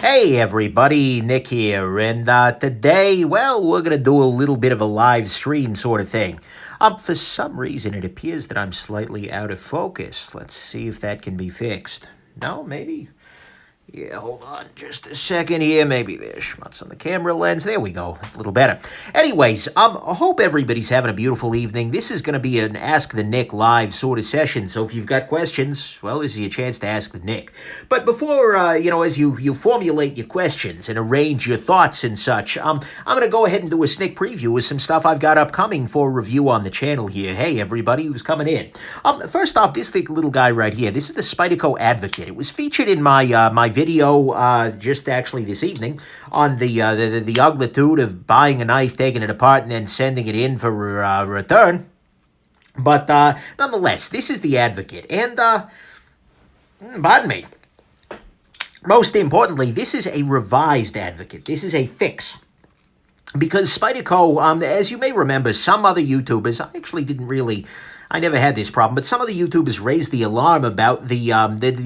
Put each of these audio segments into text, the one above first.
Hey everybody, Nick here, and today, well, we're gonna do a little bit of a live stream sort of thing. For some reason, it appears that I'm slightly out of focus. Let's see if that can be fixed. No, maybe? Yeah, hold on just a second here. Maybe there's schmutz on the camera lens. There we go. It's a little better. Anyways, I hope everybody's having a beautiful evening. This is going to be an Ask the Nick live sort of session. So if you've got questions, well, this is your chance to ask the Nick. But before, as you formulate your questions and arrange your thoughts and such, I'm going to go ahead and do a sneak preview with some stuff I've got upcoming for review on the channel here. Hey, everybody who's coming in. First off, this little guy right here. This is the Spyderco Advocate. It was featured in my video just actually this evening on the uglitude of buying a knife, taking it apart, and then sending it in for return. But nonetheless, this is the Advocate, and pardon me. Most importantly, this is a revised Advocate. This is a fix. Because Spyderco, as you may remember, some other YouTubers, I actually didn't really... I never had this problem, but some of the YouTubers raised the alarm about the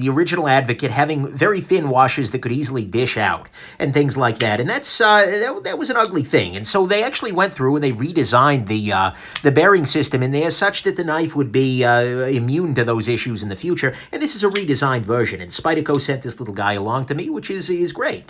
original Advocate having very thin washers that could easily dish out and things like that, and that was an ugly thing. And so they actually went through and they redesigned the bearing system in there such that the knife would be immune to those issues in the future. And this is a redesigned version, and Spyderco sent this little guy along to me, which is great.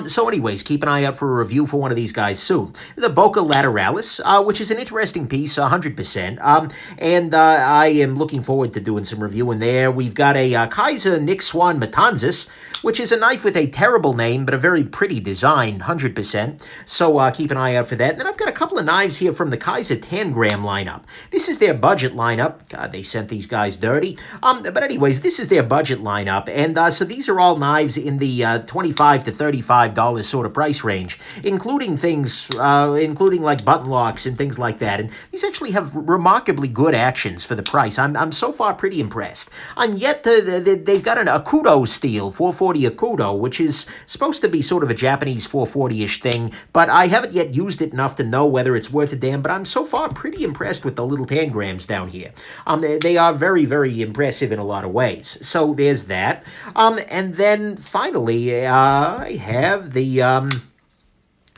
So anyways, keep an eye out for a review for one of these guys soon. The Boca Lateralis, which is an interesting piece, 100%, and I am looking forward to doing some reviewing there. We've got a Kaiser Nick Swan Matanzas, which is a knife with a terrible name, but a very pretty design, 100%. So keep an eye out for that. And then I've got a couple of knives here from the Kaiser 10-gram lineup. This is their budget lineup. God, they sent these guys dirty. But anyways, this is their budget lineup. And so these are all knives in the $25 to $35 sort of price range, including things, including like button locks and things like that. And these actually have remarkably good action for the price. I'm so far pretty impressed. I'm yet to, they've got an Akudo steel, 440 Akudo, which is supposed to be sort of a Japanese 440-ish thing, but I haven't yet used it enough to know whether it's worth a damn, but I'm so far pretty impressed with the little 10 grams down here. They are very, very impressive in a lot of ways. So there's that. And then finally, I have the,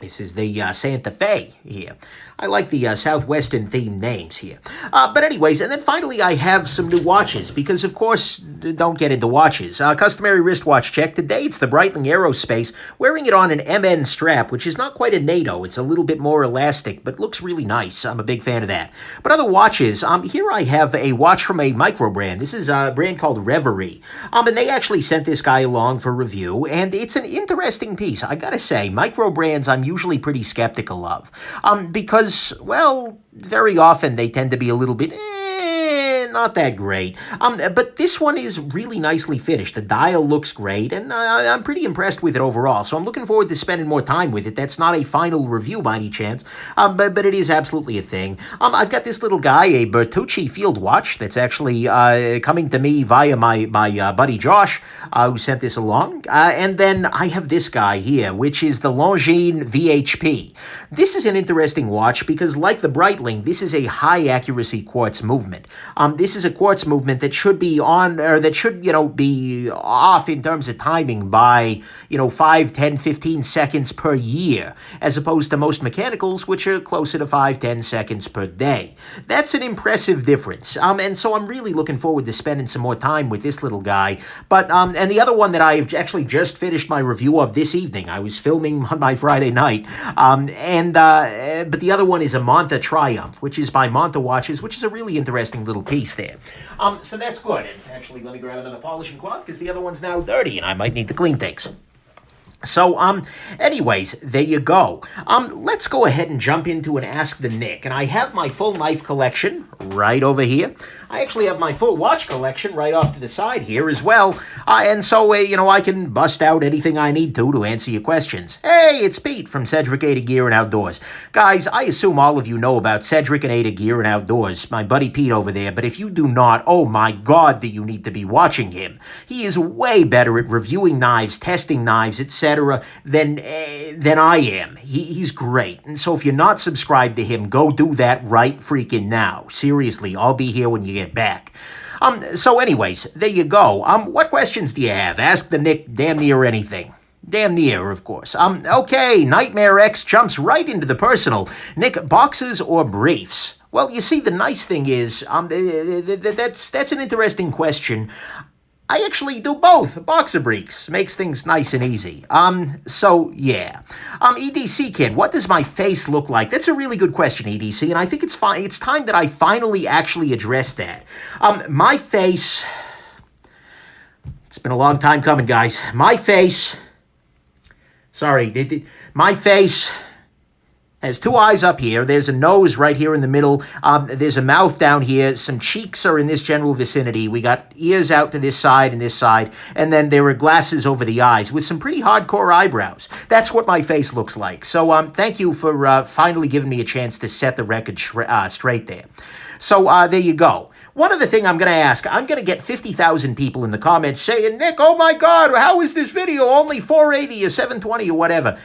this is the Santa Fe here. I like the Southwestern themed names here. But anyways, and then finally I have some new watches, because of course, don't get into watches. Customary wristwatch check. Today it's the Breitling Aerospace, wearing it on an MN strap, which is not quite a NATO. It's a little bit more elastic, but looks really nice. I'm a big fan of that. But other watches, here I have a watch from a micro brand. This is a brand called Reverie. And they actually sent this guy along for review, and it's an interesting piece. I gotta say, micro brands I'm usually pretty skeptical of. Because, well, very often they tend to be a little bit, not that great. But this one is really nicely finished. The dial looks great, and I'm pretty impressed with it overall. So I'm looking forward to spending more time with it. That's not a final review by any chance, but it is absolutely a thing. I've got this little guy, a Bertucci field watch, that's actually coming to me via my buddy Josh, who sent this along. And then I have this guy here, which is the Longines VHP. This is an interesting watch because, like the Breitling, this is a high accuracy quartz movement. This is a quartz movement that should be on, or that should, be off in terms of timing by, 5, 10, 15 seconds per year, as opposed to most mechanicals, which are closer to 5, 10 seconds per day. That's an impressive difference. And so I'm really looking forward to spending some more time with this little guy. But, and the other one that I've actually just finished my review of this evening, I was filming on my Friday night, but the other one is a Monta Triumph, which is by Monta Watches, which is a really interesting little piece there. So that's good. And actually, let me grab another polishing cloth because the other one's now dirty and I might need to clean things. So, anyways, there you go. Let's go ahead and jump into an Ask the Nick. And I have my full knife collection right over here. I actually have my full watch collection right off to the side here as well. And so, I can bust out anything I need to answer your questions. Hey, it's Pete from Cedric Ada Gear and Outdoors. Guys, I assume all of you know about Cedric and Ada Gear and Outdoors, my buddy Pete over there. But if you do not, oh my God, do you need to be watching him. He is way better at reviewing knives, testing knives, etc. than I am. He's great. And so if you're not subscribed to him, go do that right freaking now. Seriously, I'll be here when you get back. So anyways, there you go. What questions do you have? Ask the Nick damn near anything. Damn near, of course. Okay, Nightmare X jumps right into the personal. Nick, boxes or briefs? Well, you see, the nice thing is, that's an interesting question. I actually do both. Boxer briefs makes things nice and easy. So yeah. EDC Kid, what does my face look like? That's a really good question, EDC, and I think it's fine. It's time that I finally actually address that. My face. It's been a long time coming, guys. My face. Sorry, my face has two eyes up here. There's a nose right here in the middle. There's a mouth down here. Some cheeks are in this general vicinity. We got ears out to this side and this side. And then there are glasses over the eyes with some pretty hardcore eyebrows. That's what my face looks like. So thank you for finally giving me a chance to set the record straight there. So there you go. One other thing I'm going to ask, I'm going to get 50,000 people in the comments saying, Nick, oh my God, how is this video only 480 or 720 or whatever?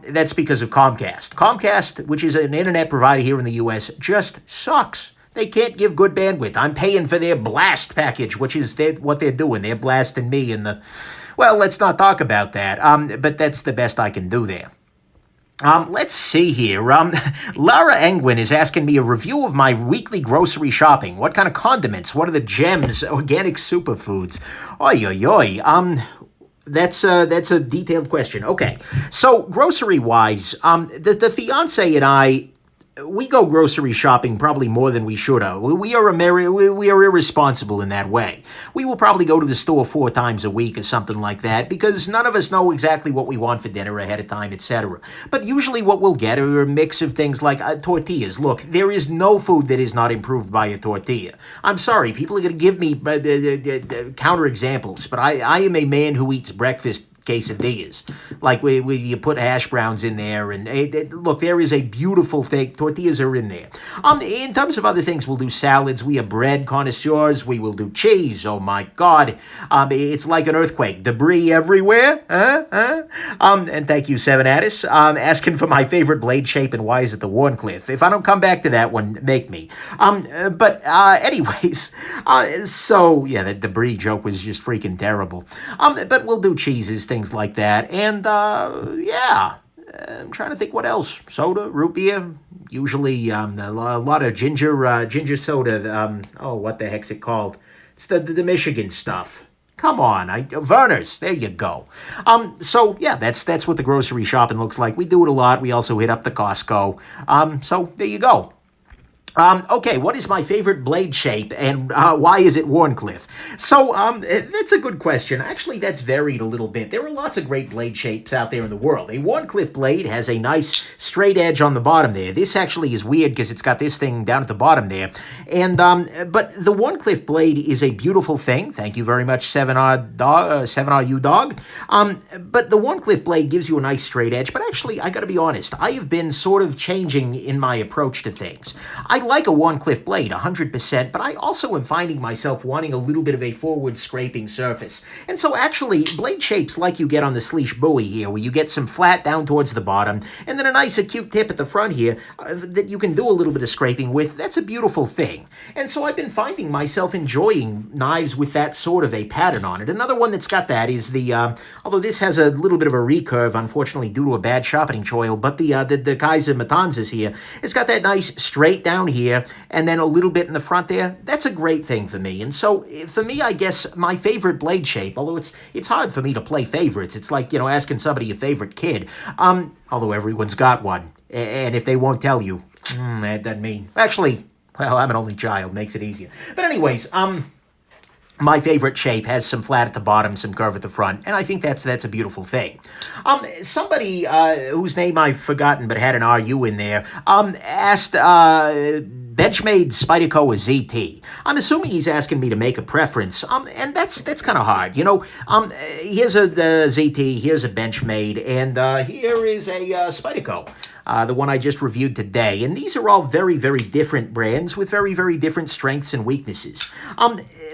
That's because of Comcast. Comcast, which is an internet provider here in the U.S., just sucks. They can't give good bandwidth. I'm paying for their blast package, which is what they're doing. They're blasting me in the... Well, let's not talk about that, but that's the best I can do there. Let's see here. Lara Engwin is asking me a review of my weekly grocery shopping. What kind of condiments? What are the gems? Organic superfoods? Oi, oi, oi. That's a detailed question. Okay. So, grocery-wise, the fiancé and I, we go grocery shopping probably more than we should have. We are irresponsible in that way. We will probably go to the store 4 times a week or something like that because none of us know exactly what we want for dinner ahead of time, etc. But usually what we'll get are a mix of things like tortillas. Look, there is no food that is not improved by a tortilla. I'm sorry, people are going to give me counter examples, but I am a man who eats breakfast quesadillas. Like you put hash browns in there, and look, there is a beautiful thing. Tortillas are in there. In terms of other things, we'll do salads. We have bread connoisseurs. We will do cheese. Oh my God, it's like an earthquake. Debris everywhere. And thank you, Seven Addis. Asking for my favorite blade shape and why is it the Warncliffe? If I don't come back to that one, make me. But anyways, so yeah, the debris joke was just freaking terrible. But we'll do cheeses, things like that, and yeah, I'm trying to think what else. Soda, root beer, usually a lot of ginger soda. Oh, what the heck's it called? It's the Michigan stuff. Come on, Verner's. There you go. So yeah, that's what the grocery shopping looks like. We do it a lot. We also hit up the Costco. So there you go. Okay, what is my favorite blade shape, and why is it Warncliffe? So, that's a good question. Actually, that's varied a little bit. There are lots of great blade shapes out there in the world. A Warncliffe blade has a nice straight edge on the bottom there. This actually is weird because it's got this thing down at the bottom there. And, but the Warncliffe blade is a beautiful thing. Thank you very much, 7RU Dog. But the Warncliffe blade gives you a nice straight edge, but actually, I gotta be honest, I have been sort of changing in my approach to things. I like a Warncliffe blade, 100%, but I also am finding myself wanting a little bit of a forward scraping surface. And so actually, blade shapes like you get on the Sleesh Bowie here, where you get some flat down towards the bottom, and then a nice acute tip at the front here that you can do a little bit of scraping with, that's a beautiful thing. And so I've been finding myself enjoying knives with that sort of a pattern on it. Another one that's got that is the, although this has a little bit of a recurve, unfortunately, due to a bad sharpening choil, but the Kaiser Matanzas here, it's got that nice straight down here, and then a little bit in the front there. That's a great thing for me. And so, for me, I guess my favorite blade shape, although it's hard for me to play favorites. It's like, asking somebody your favorite kid. Although everyone's got one. And if they won't tell you, that doesn't mean... Actually, well, I'm an only child. Makes it easier. But anyways, my favorite shape has some flat at the bottom, some curve at the front, and I think that's a beautiful thing. Somebody whose name I've forgotten but had an RU in there asked Benchmade Spyderco a ZT. I'm assuming he's asking me to make a preference, and that's kind of hard. Here's a ZT, here's a Benchmade, and here is a Spyderco. The one I just reviewed today. And these are all very, very different brands with very, very different strengths and weaknesses.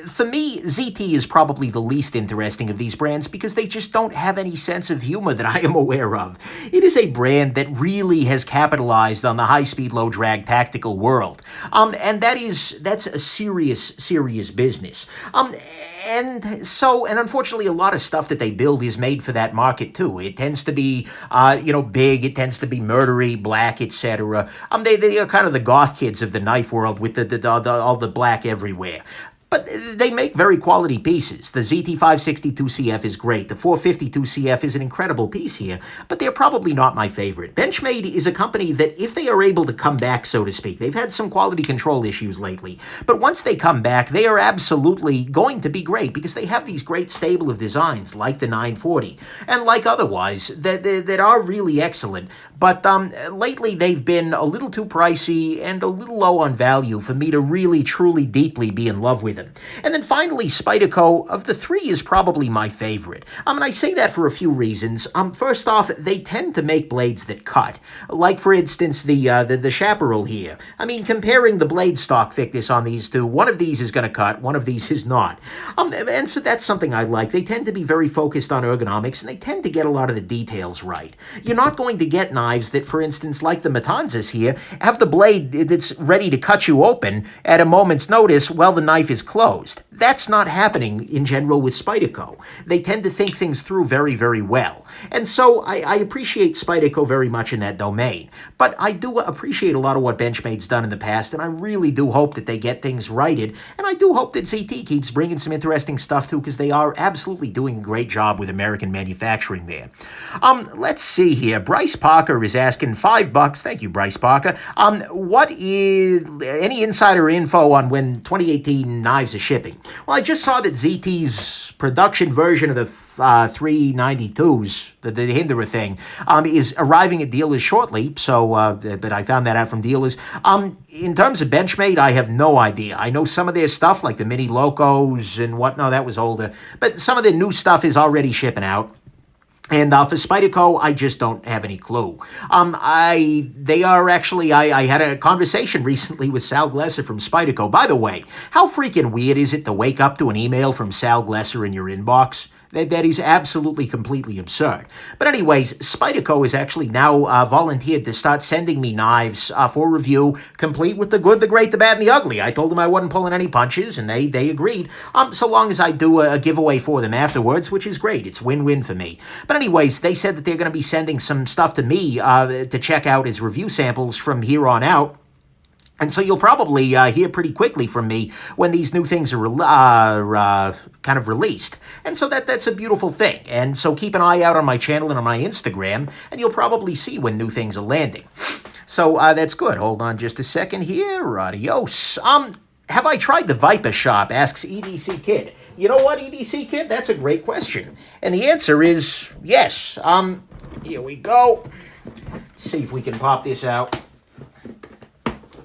For me, ZT is probably the least interesting of these brands because they just don't have any sense of humor that I am aware of. It is a brand that really has capitalized on the high-speed, low-drag tactical world. And that's a serious business. And unfortunately, a lot of stuff that they build is made for that market too. It tends to be, big. It tends to be murdery, black, etc. They are kind of the goth kids of the knife world with all the black everywhere. But they make very quality pieces. The ZT562CF is great. The 452CF is an incredible piece here, but they're probably not my favorite. Benchmade is a company that, if they are able to come back, so to speak, they've had some quality control issues lately, but once they come back, they are absolutely going to be great because they have these great stable of designs like the 940 and like otherwise that are really excellent. But lately, they've been a little too pricey and a little low on value for me to really, truly, deeply be in love with them. And then finally, Spyderco, of the three, is probably my favorite. And I say that for a few reasons. First off, they tend to make blades that cut. Like, for instance, the Chaparral here. I mean, comparing the blade stock thickness on these two, one of these is going to cut, one of these is not. And so that's something I like. They tend to be very focused on ergonomics, and they tend to get a lot of the details right. You're not going to get knives that, for instance, like the Matanzas here, have the blade that's ready to cut you open at a moment's notice while the knife is closed. That's not happening in general with Spyderco. They tend to think things through very, very well. And so I appreciate Spyderco very much in that domain. But I do appreciate a lot of what Benchmade's done in the past, and I really do hope that they get things righted. And I do hope that ZT keeps bringing some interesting stuff too, because they are absolutely doing a great job with American manufacturing there. Let's see here. Bryce Parker is asking $5. Thank you, Bryce Parker. What is any insider info on when 2018 knives are shipping? Well, I just saw that ZT's production version of the 392s, the Hinderer thing, is arriving at dealers shortly. So, but I found that out from dealers. In terms of Benchmade, I have no idea. I know some of their stuff, like the Mini Locos and whatnot, that was older. But some of their new stuff is already shipping out. And for Spyderco, I just don't have any clue. They are actually, I had a conversation recently with Sal Glesser from Spyderco. By the way, how freaking weird is it to wake up to an email from Sal Glesser in your inbox? That is absolutely, completely absurd. But anyways, Spyderco is actually now volunteered to start sending me knives for review, complete with the good, the great, the bad, and the ugly. I told them I wasn't pulling any punches, and they agreed, so long as I do a giveaway for them afterwards, which is great. It's win-win for me. But anyways, they said that they're going to be sending some stuff to me to check out as review samples from here on out. And so you'll probably hear pretty quickly from me when these new things are kind of released. And so that's a beautiful thing. And so keep an eye out on my channel and on my Instagram, and you'll probably see when new things are landing. So that's good. Hold on just a second here. Adios. Have I tried the Viper Shop? Asks EDC Kid. You know what, EDC Kid? That's a great question. And the answer is yes. Here we go. Let's see if we can pop this out.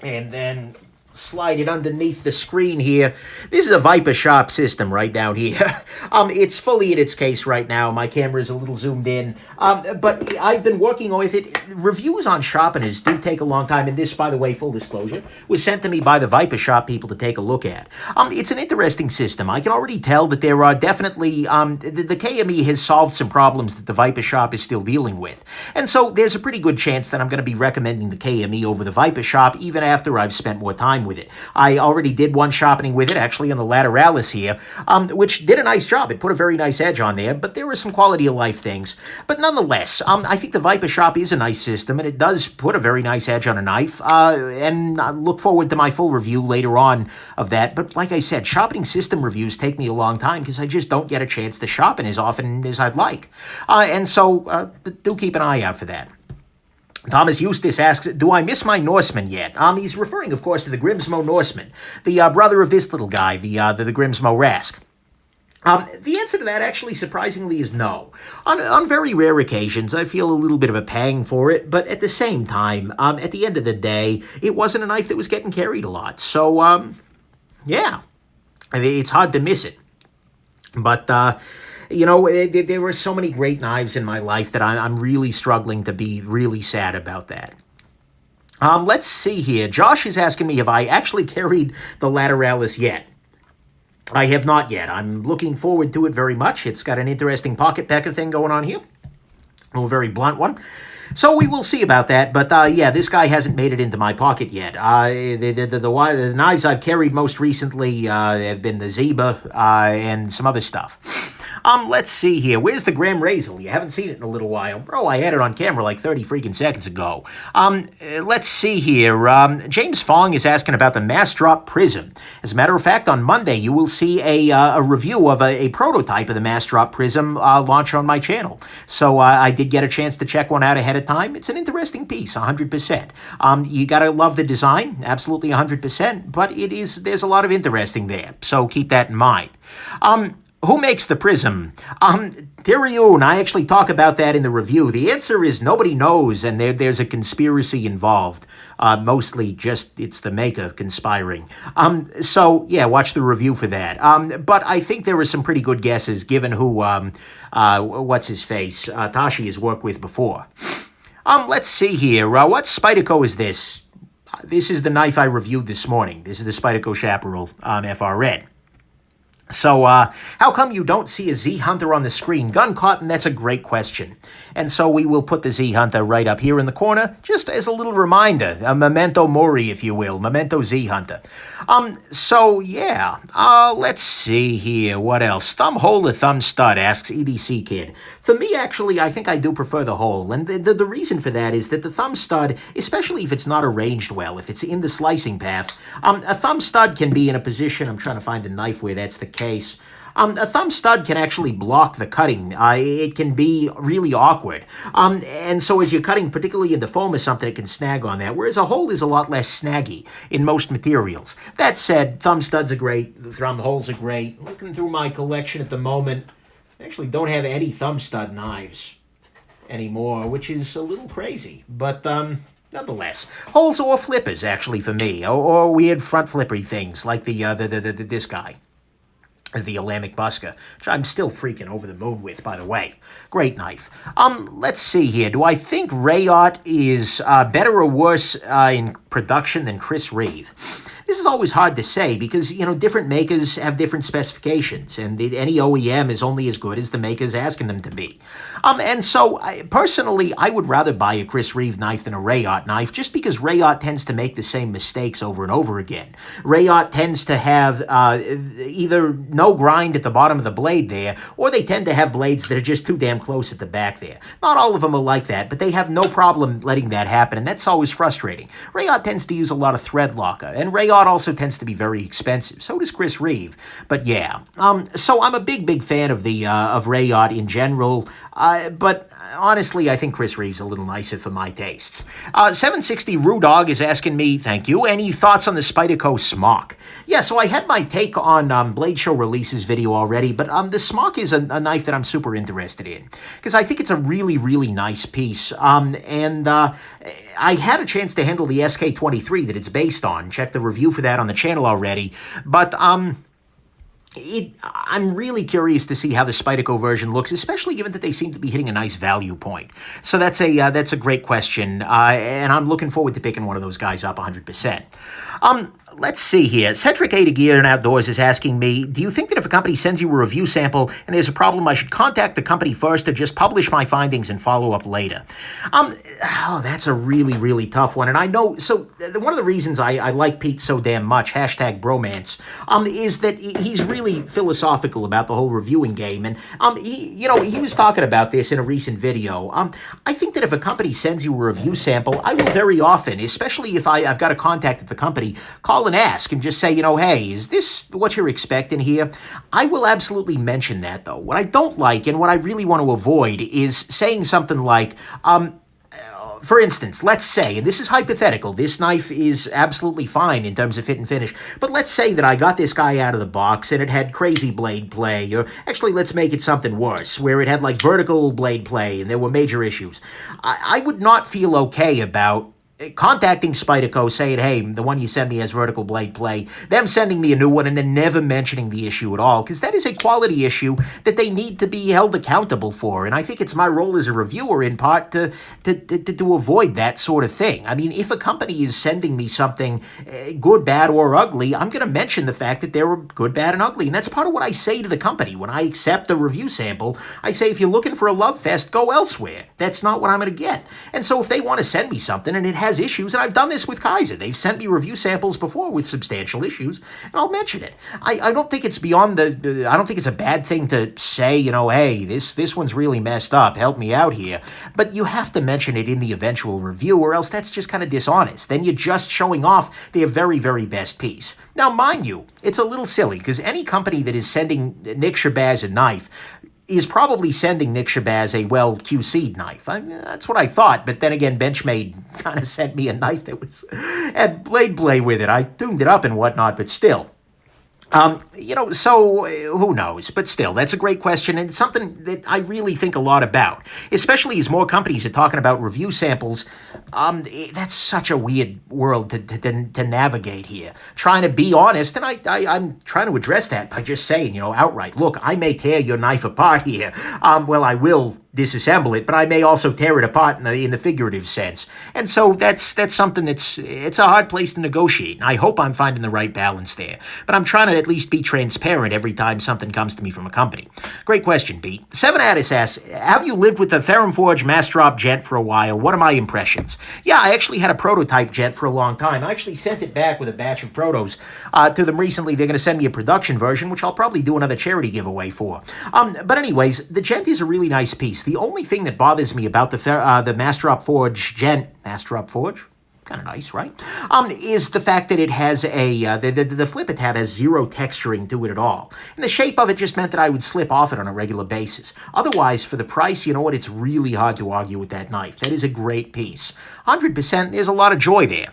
And then slide it underneath the screen here. This is a Viper Shop system right down here. It's fully in its case right now. My camera is a little zoomed in. But I've been working with it. Reviews on sharpeners do take a long time. And this, by the way, full disclosure, was sent to me by the Viper Shop people to take a look at. It's an interesting system. I can already tell that there are definitely... the KME has solved some problems that the Viper Shop is still dealing with. And so there's a pretty good chance that I'm going to be recommending the KME over the Viper Shop even after I've spent more time with it. I already did one sharpening with it, actually on the lateralis here, which did a nice job. It put a very nice edge on there, but there were some quality of life things. But nonetheless, I think the Viper Shop is a nice system, and it does put a very nice edge on a knife, and I look forward to my full review later on of that. But like I said, sharpening system reviews take me a long time because I just don't get a chance to sharpen as often as I'd like. And so do keep an eye out for that. Thomas Eustace asks, do I miss my Norseman yet? He's referring, of course, to the Grimsmo Norseman, the brother of this little guy, the Grimsmo Rask. The answer to that, actually, surprisingly, is no. On very rare occasions, I feel a little bit of a pang for it, but at the same time, at the end of the day, it wasn't a knife that was getting carried a lot. So, yeah, it's hard to miss it. But, you know, there were so many great knives in my life that I'm really struggling to be really sad about that. Let's see here. Josh is asking me if I actually carried the lateralis yet. I have not yet. I'm looking forward to it very much. It's got an interesting pocket pecker thing going on here. A very blunt one. So we will see about that, but yeah, this guy hasn't made it into my pocket yet. The knives I've carried most recently have been the Zeba and some other stuff. Let's see here. Where's the Graham Razor? You haven't seen it in a little while. Bro, I had it on camera like 30 freaking seconds ago. Let's see here. James Fong is asking about the Mass Drop Prism. As a matter of fact, on Monday, you will see a review of a prototype of the Mass Drop Prism launch on my channel. So I did get a chance to check one out ahead of time. It's an interesting piece, 100%. You gotta love the design, absolutely 100%, but there's a lot of interesting there. So keep that in mind. Who makes the prism? Tyrion, I actually talk about that in the review. The answer is nobody knows, and there's a conspiracy involved. Mostly just it's the maker conspiring. So, yeah, watch the review for that. But I think there were some pretty good guesses, given who, what's-his-face, Tashi has worked with before. Let's see here. What Spyderco is this? This is the knife I reviewed this morning. This is the Spyderco Chaparral FRN. So, how come you don't see a Z Hunter on the screen? Gun Cotton, that's a great question. And so we will put the Z Hunter right up here in the corner, just as a little reminder, a memento mori, if you will, memento Z Hunter. So, yeah, let's see here, what else? Thumb hole or thumb stud, asks EDC Kid. For me, actually, I think I do prefer the hole, and the reason for that is that the thumb stud, especially if it's not arranged well, if it's in the slicing path, a thumb stud can be in a position, I'm trying to find a knife where that's the case. A thumb stud can actually block the cutting. It can be really awkward. And so as you're cutting, particularly in the foam or something, it can snag on that, whereas a hole is a lot less snaggy in most materials. That said, thumb studs are great. The thumb holes are great. Looking through my collection at the moment, I actually don't have any thumb stud knives anymore, which is a little crazy. But nonetheless, holes or flippers, actually, for me, or weird front flippery things like this guy. As the Alamic Busker, which I'm still freaking over the moon with, by the way. Great knife. Let's see here. Do I think Reate is better or worse in production than Chris Reeve? This is always hard to say because, you know, different makers have different specifications, and any OEM is only as good as the maker's asking them to be. And so, personally, I would rather buy a Chris Reeve knife than a Reate knife, just because Reate tends to make the same mistakes over and over again. Reate tends to have either no grind at the bottom of the blade there, or they tend to have blades that are just too damn close at the back there. Not all of them are like that, but they have no problem letting that happen, and that's always frustrating. Reate tends to use a lot of thread locker, and Reate also tends to be very expensive. So does Chris Reeve. But yeah, so I'm a big fan of the of Reate in general. But honestly, I think Chris Reeve's a little nicer for my tastes. 760 Rue Dog is asking me, thank you, any thoughts on the Spyderco Smock? Yeah, so I had my take on Blade Show Releases video already, but the Smock is a knife that I'm super interested in, because I think it's a really nice piece. I had a chance to handle the SK23 that it's based on. Check the review for that on the channel already. But I'm really curious to see how the Spyderco version looks, especially given that they seem to be hitting a nice value point. So that's a great question, and I'm looking forward to picking one of those guys up 100%. Let's see here. Centric A to Gear and Outdoors is asking me, do you think that if a company sends you a review sample and there's a problem, I should contact the company first or just publish my findings and follow up later? That's a really tough one. And I know, so one of the reasons I like Pete so damn much, hashtag bromance, is that he's really philosophical about the whole reviewing game. And, he was talking about this in a recent video. I think that if a company sends you a review sample, I will very often, especially if I've got a contact at the company, call and ask and just say, hey, is this what you're expecting here? I will absolutely mention that, though. What I don't like and what I really want to avoid is saying something like, for instance, let's say, and this is hypothetical, this knife is absolutely fine in terms of fit and finish, but let's say that I got this guy out of the box and it had crazy blade play, or actually let's make it something worse, where it had like vertical blade play and there were major issues. I would not feel okay about contacting Spyderco saying, hey, the one you sent me has vertical blade play, them sending me a new one and then never mentioning the issue at all, because that is a quality issue that they need to be held accountable for. And I think it's my role as a reviewer in part to avoid that sort of thing. I mean, if a company is sending me something good, bad, or ugly, I'm going to mention the fact that they were good, bad, and ugly. And that's part of what I say to the company. When I accept a review sample, I say, if you're looking for a love fest, go elsewhere. That's not what I'm going to get. And so if they want to send me something and it has issues, and I've done this with Kaiser, they've sent me review samples before with substantial issues, and I'll mention it. I don't think it's beyond I don't think it's a bad thing to say, you know, hey, this one's really messed up, help me out here. But you have to mention it in the eventual review, or else that's just kind of dishonest. Then you're just showing off their very, very best piece. Now, mind you, it's a little silly, because any company that is sending Nick Shabazz a knife is probably sending Nick Shabazz a well-QC'd knife. That's what I thought, but then again, Benchmade kind of sent me a knife that had blade play with it. I tuned it up and whatnot, but still. You know, so who knows? But still, that's a great question, and it's something that I really think a lot about, especially as more companies are talking about review samples. That's such a weird world to navigate here. Trying to be honest, and I'm trying to address that by just saying, you know, outright, look, I may tear your knife apart here. Well, I will disassemble it, but I may also tear it apart in the figurative sense. And so that's something it's a hard place to negotiate. And I hope I'm finding the right balance there. But I'm trying to at least be transparent every time something comes to me from a company. Great question, Pete. Seven Addis asks, have you lived with the Ferrum Forge mass drop gent for a while? What are my impressions? Yeah, I actually had a prototype gent for a long time. I actually sent it back with a batch of protos to them recently. They're going to send me a production version, which I'll probably do another charity giveaway for. But anyways, the gent is a really nice piece. The only thing that bothers me about the Mass Drop Forge gent, Mass Drop Forge, kind of nice, right? Is the fact that it has the flip tab has zero texturing to it at all. And the shape of it just meant that I would slip off it on a regular basis. Otherwise, for the price, you know what? It's really hard to argue with that knife. That is a great piece. 100%, there's a lot of joy there.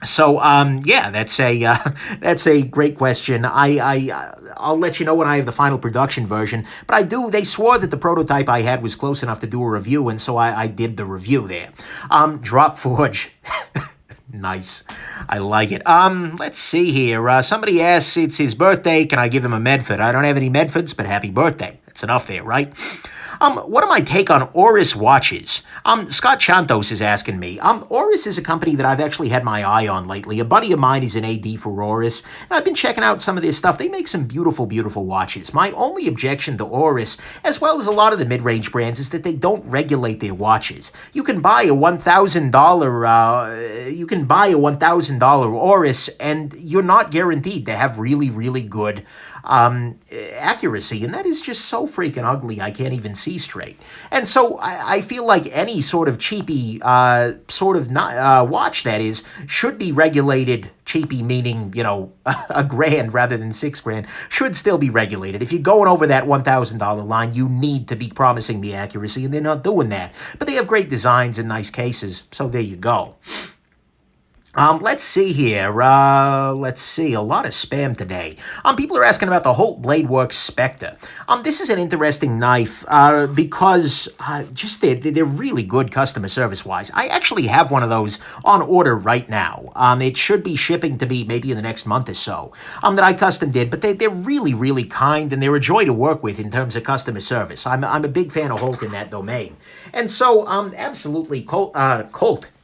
So, yeah, that's a great question. I'll let you know when I have the final production version, but they swore that the prototype I had was close enough to do a review, and so I did the review there. Drop Forge. Nice. I like it. Let's see here. Somebody asks, it's his birthday. Can I give him a Medford? I don't have any Medfords, but happy birthday. That's enough there, right? What am I take on Oris watches? Scott Chantos is asking me. Oris is a company that I've actually had my eye on lately. A buddy of mine is an AD for Oris, and I've been checking out some of their stuff. They make some beautiful, beautiful watches. My only objection to Oris, as well as a lot of the mid-range brands, is that they don't regulate their watches. You can buy a $1,000 Oris, and you're not guaranteed to have really, really good accuracy, and that is just so freaking ugly I can't even see straight. And so I feel like any sort of cheapy watch, that is, should be regulated. Cheapy meaning, you know, $1,000 rather than $6,000, should still be regulated. If you're going over that $1,000 line, you need to be promising me accuracy, and they're not doing that. But they have great designs and nice cases, so there you go. Let's see here. Let's see. A lot of spam today. People are asking about the Holt Bladeworks Spectre. This is an interesting knife because just they're really good customer service-wise. I actually have one of those on order right now. It should be shipping to me maybe in the next month or so. That I custom did, but they're really, really kind, and they're a joy to work with in terms of customer service. I'm a big fan of Holt in that domain. And so, absolutely,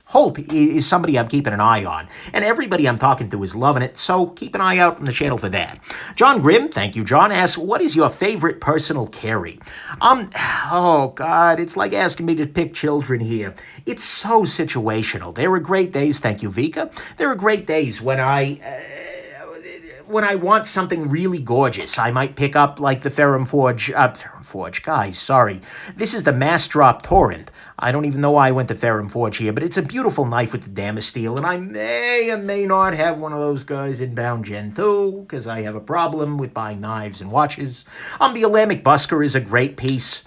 Holt is somebody I'm keeping an eye on, and everybody I'm talking to is loving it, so keep an eye out on the channel for that. John Grimm, thank you, John, asks, what is your favorite personal carry? Oh, God, it's like asking me to pick children here. It's so situational. There are great days, thank you, Vika. There are great days when I want something really gorgeous. I might pick up, like, the Ferrum Forge, guys, sorry. This is the Mass Drop Torrent. I don't even know why I went to Ferrum Forge here, but it's a beautiful knife with the Damascene steel, and I may or may not have one of those guys inbound Gen 2, because I have a problem with buying knives and watches. The Alamic Busker is a great piece.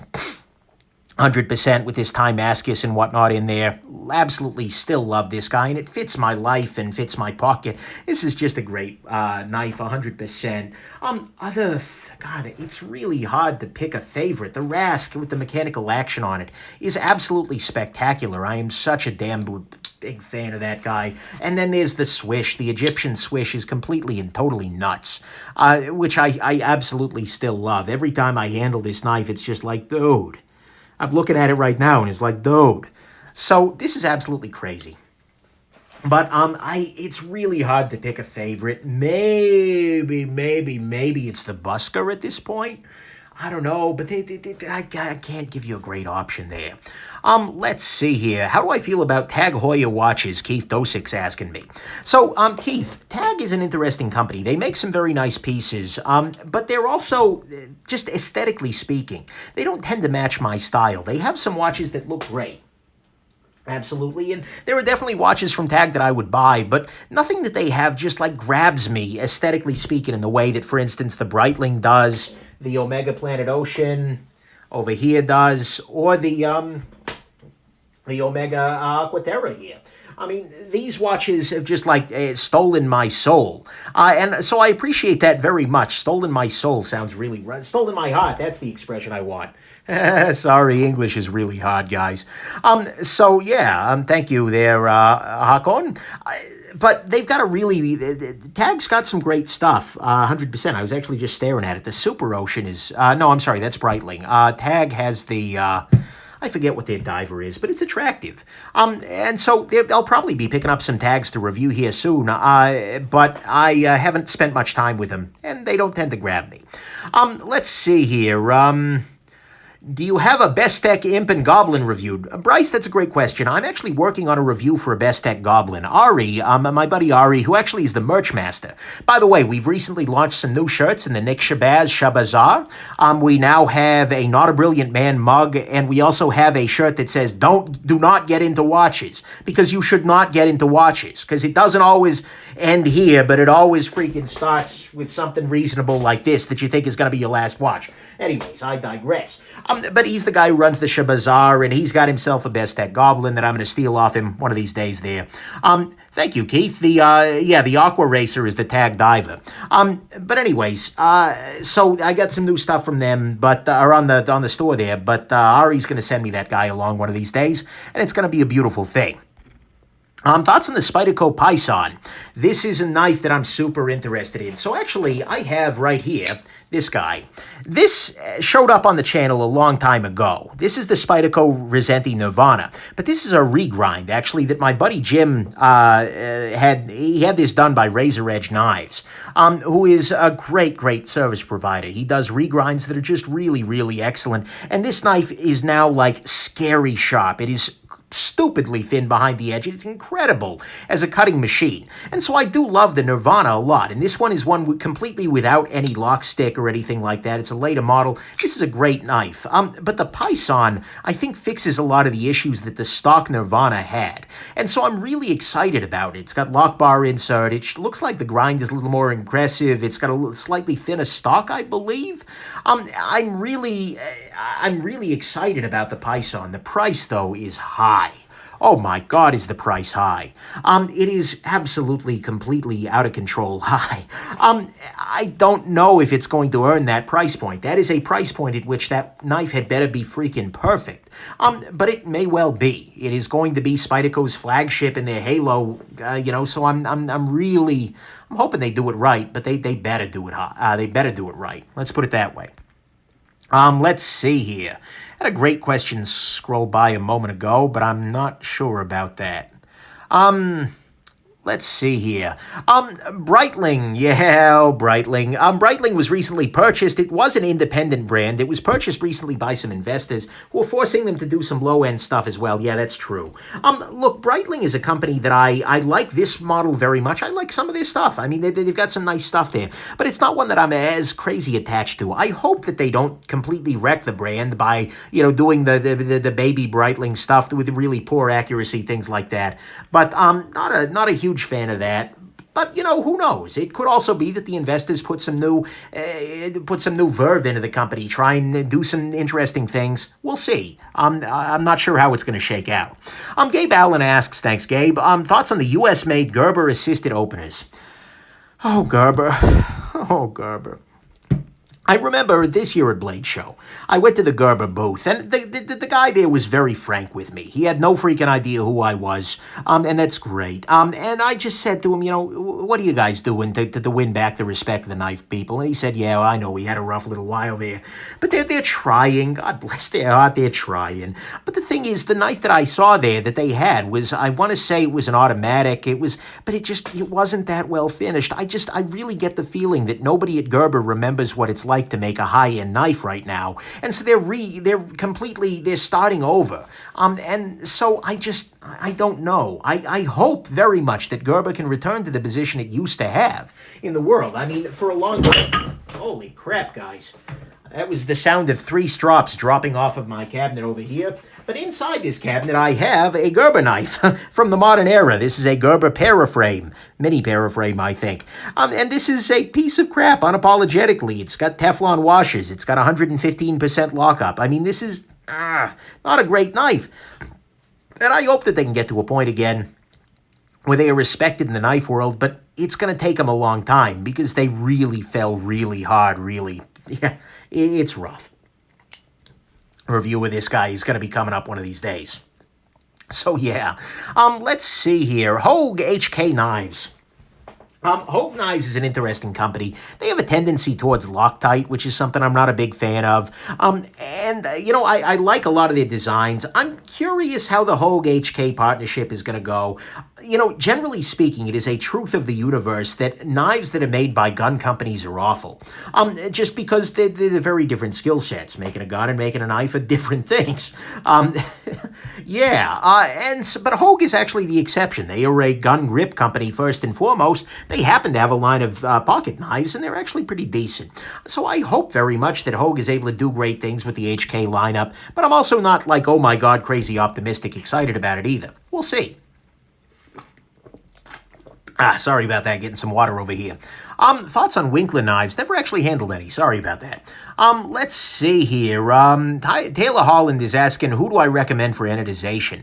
100% with this Timascus and whatnot in there. Absolutely still love this guy, and it fits my life and fits my pocket. This is just a great knife, 100%. God, it's really hard to pick a favorite. The Rask with the mechanical action on it is absolutely spectacular. I am such a damn big fan of that guy. And then there's the swish. The Egyptian swish is completely and totally nuts, which I absolutely still love. Every time I handle this knife, it's just like, dude. I'm looking at it right now, and it's like, dude. So this is absolutely crazy. But it's really hard to pick a favorite. Maybe it's the Busker at this point. I don't know, but I can't give you a great option there. Let's see here. How do I feel about Tag Heuer watches? Keith Dosik's asking me. So, Keith, Tag is an interesting company. They make some very nice pieces, but they're also, just aesthetically speaking, they don't tend to match my style. They have some watches that look great. Absolutely, and there are definitely watches from Tag that I would buy, but nothing that they have just like grabs me, aesthetically speaking, in the way that, for instance, the Breitling does, the Omega Planet Ocean over here does, or the Omega Aquaterra here. I mean, these watches have just like stolen my soul. And so I appreciate that very much. Stolen my soul sounds really right. Stolen my heart, that's the expression I want. Sorry, English is really hard, guys. So yeah, thank you there, Hakon. But they've got a really, Tag's got some great stuff, 100%. I was actually just staring at it. The Super Ocean is, no, I'm sorry, that's Breitling. Tag has the, I forget what their diver is, but it's attractive. And so I'll probably be picking up some Tags to review here soon, but I haven't spent much time with them, and they don't tend to grab me. Let's see here. Do you have a Bestech Imp and Goblin reviewed? Bryce, that's a great question. I'm actually working on a review for a Bestech Goblin. Ari, my buddy Ari, who actually is the merch master. By the way, we've recently launched some new shirts in the Nick Shabazz. We now have a Not a Brilliant Man mug, and we also have a shirt that says, do not get into watches, because you should not get into watches, because it doesn't always end here, but it always freaking starts with something reasonable like this that you think is going to be your last watch. Anyways, I digress. But he's the guy who runs the Shabazz, and he's got himself a Bestech Goblin that I'm going to steal off him one of these days there. Thank you, Keith. The Aqua Racer is the Tag diver. But anyways, so I got some new stuff from them, but or on the store there. But Ari's going to send me that guy along one of these days, and it's going to be a beautiful thing. Thoughts on the Spyderco Paesan. This is a knife that I'm super interested in. So actually, I have right here this guy. This showed up on the channel a long time ago. This is the Spyderco Reate Nirvana, but this is a regrind, actually, that my buddy Jim had this done by Razor Edge Knives, who is a great service provider. He does regrinds that are just really, really excellent, and this knife is now, like, scary sharp. It is stupidly thin behind the edge. It's incredible as a cutting machine. And so I do love the Nirvana a lot. And this one is one completely without any lock stick or anything like that. It's a later model. This is a great knife. But the Paesan, I think, fixes a lot of the issues that the stock Nirvana had. And so I'm really excited about it. It's got lock bar insert. It looks like the grind is a little more aggressive. It's got a slightly thinner stock, I believe. I'm really excited about the Paesan. The price, though, is high. Oh my God, is the price high. It is absolutely, completely out of control high. I don't know if it's going to earn that price point. That is a price point at which that knife had better be freaking perfect. But it may well be. It is going to be Spyderco's flagship in their Halo, so I'm hoping they do it right, but they better do it they better do it right. Let's put it that way. Let's see here. I had a great question scroll by a moment ago, but I'm not sure about that. Let's see here. Breitling. Breitling. Breitling was recently purchased. It was an independent brand. It was purchased recently by some investors who are forcing them to do some low-end stuff as well. Yeah, that's true. Look, Breitling is a company that I like this model very much. I like some of their stuff. I mean, they've got some nice stuff there. But it's not one that I'm as crazy attached to. I hope that they don't completely wreck the brand by, doing the baby Breitling stuff with really poor accuracy, things like that. But not a huge fan of that. But, who knows? It could also be that the investors put some new verve into the company, try and do some interesting things. We'll see. I'm not sure how it's going to shake out. Gabe Allen asks, thanks, Gabe, thoughts on the U.S.-made Gerber assisted openers? Oh, Gerber. I remember this year at Blade Show, I went to the Gerber booth, and the guy there was very frank with me. He had no freaking idea who I was, and that's great. And I just said to him, you know, what are you guys doing to win back the respect of the knife people? And he said, yeah, well, I know we had a rough little while there, but they're trying. God bless their heart, they're trying. But the thing is, the knife that I saw there that they had was, I want to say it was an automatic. But it wasn't that well finished. I really get the feeling that nobody at Gerber remembers what it's like to make a high-end knife right now, and so they're starting over. And so I don't know. I hope very much that Gerber can return to the position it used to have in the world. I mean, for a long time. Holy crap, guys! That was the sound of 3 strops dropping off of my cabinet over here. But inside this cabinet, I have a Gerber knife from the modern era. This is a Gerber paraframe, mini paraframe, I think. And this is a piece of crap, unapologetically. It's got Teflon washers. It's got 115% lockup. I mean, this is not a great knife. And I hope that they can get to a point again where they are respected in the knife world, but it's going to take them a long time because they really fell really hard, really. Yeah, it's rough. Review of this guy is going to be coming up one of these days. So yeah, let's see here. Hogue HK Knives. Hogue Knives is an interesting company. They have a tendency towards Loctite, which is something I'm not a big fan of. You know, I like a lot of their designs. I'm curious how the Hogue HK partnership is going to go. You know, generally speaking, it is a truth of the universe that knives that are made by gun companies are awful. Just because they're very different skill sets. Making a gun and making a knife are different things. But Hogue is actually the exception. They are a gun grip company first and foremost. They happen to have a line of pocket knives, and they're actually pretty decent. So I hope very much that Hogue is able to do great things with the HK lineup, but I'm also not like, oh my god, crazy optimistic excited about it either. We'll see. Sorry about that, getting some water over here. Thoughts on Winkler knives? Never actually handled any. Sorry about that. Let's see here. Taylor Holland is asking, who do I recommend for anodization?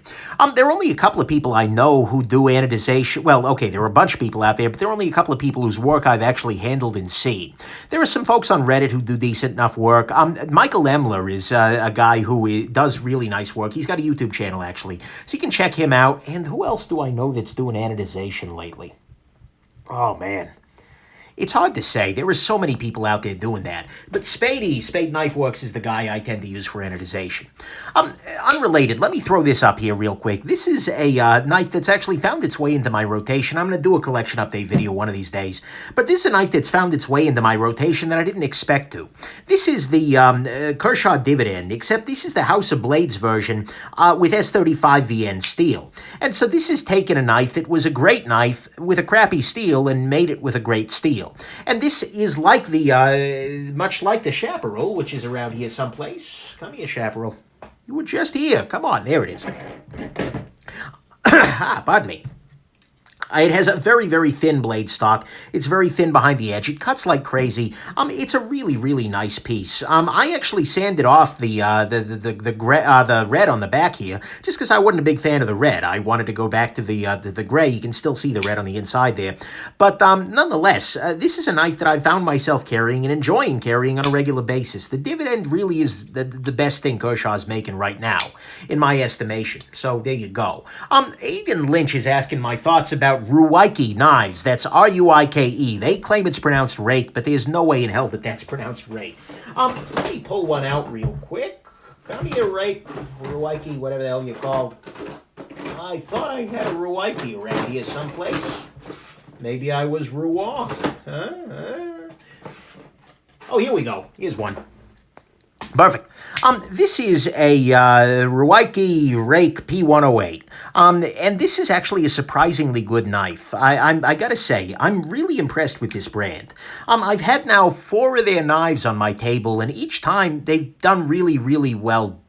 There are only a couple of people I know who do anodization. Well, okay, there are a bunch of people out there, but there are only a couple of people whose work I've actually handled and seen. There are some folks on Reddit who do decent enough work. Michael Emler is a guy who does really nice work. He's got a YouTube channel, actually, so you can check him out. And who else do I know that's doing anodization lately? Oh, man. It's hard to say. There are so many people out there doing that. But Spade Knife Works is the guy I tend to use for anodization. Unrelated, let me throw this up here real quick. This is a knife that's actually found its way into my rotation. I'm going to do a collection update video one of these days. But this is a knife that's found its way into my rotation that I didn't expect to. This is the Kershaw Dividend, except this is the House of Blades version with S35 VN steel. And so this has taken a knife that was a great knife with a crappy steel and made it with a great steel. And this is like the, much like the Chaparral, which is around here someplace. Come here, Chaparral. You were just here. Come on, there it is. Pardon me. It has a very, very thin blade stock. It's very thin behind the edge. It cuts like crazy. It's a really, really nice piece. I actually sanded off the red on the back here, just because I wasn't a big fan of the red. I wanted to go back to the gray. You can still see the red on the inside there. But nonetheless, this is a knife that I found myself carrying and enjoying carrying on a regular basis. The Dividend really is the best thing Kershaw's making right now, in my estimation. So there you go. Aidan Lynch is asking my thoughts about Reate knives. That's R-U-I-K-E. They claim it's pronounced rake, but there's no way in hell that that's pronounced rake. Let me pull one out real quick. Come here, rake. Reate, whatever the hell you called. I thought I had a Reate around here someplace. Maybe I was wrong. Oh, here we go. Here's one. Perfect. This is a Reate Rake P108. And this is actually a surprisingly good knife. I gotta say, I'm really impressed with this brand. I've had now 4 of their knives on my table, and each time they've done really, really well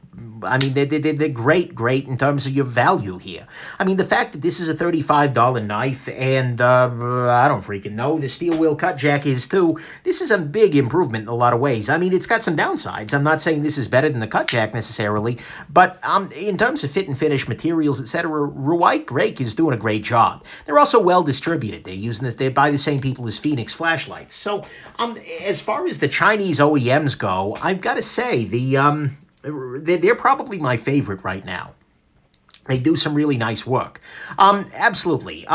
I mean, they're great in terms of your value here. I mean, the fact that this is a $35 knife and, I don't freaking know, the steel wheel cut jack is too, this is a big improvement in a lot of ways. I mean, it's got some downsides. I'm not saying this is better than the cut jack necessarily, but in terms of fit and finish, materials, etc., Reate is doing a great job. They're also well distributed. They're using this, they're by the same people as Phoenix flashlights. So, as far as the Chinese OEMs go, I've got to say, they're probably my favorite right now. They do some really nice work. Absolutely.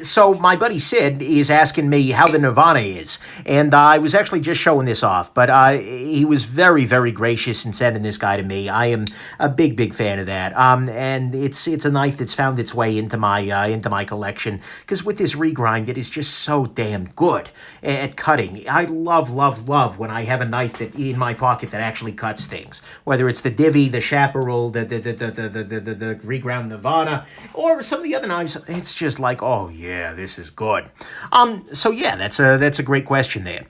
So my buddy Sid is asking me how the Nirvana is, and I was actually just showing this off, but he was very, very gracious in sending this guy to me. I am a big fan of that. And it's a knife that's found its way into my collection, because with this regrind, it is just so damn good at cutting. I love when I have a knife that in my pocket that actually cuts things, whether it's the Divi, the Chaparral, the reground Nirvana, or some of the other knives. It's just like, oh yeah, this is good. So yeah, that's a great question there.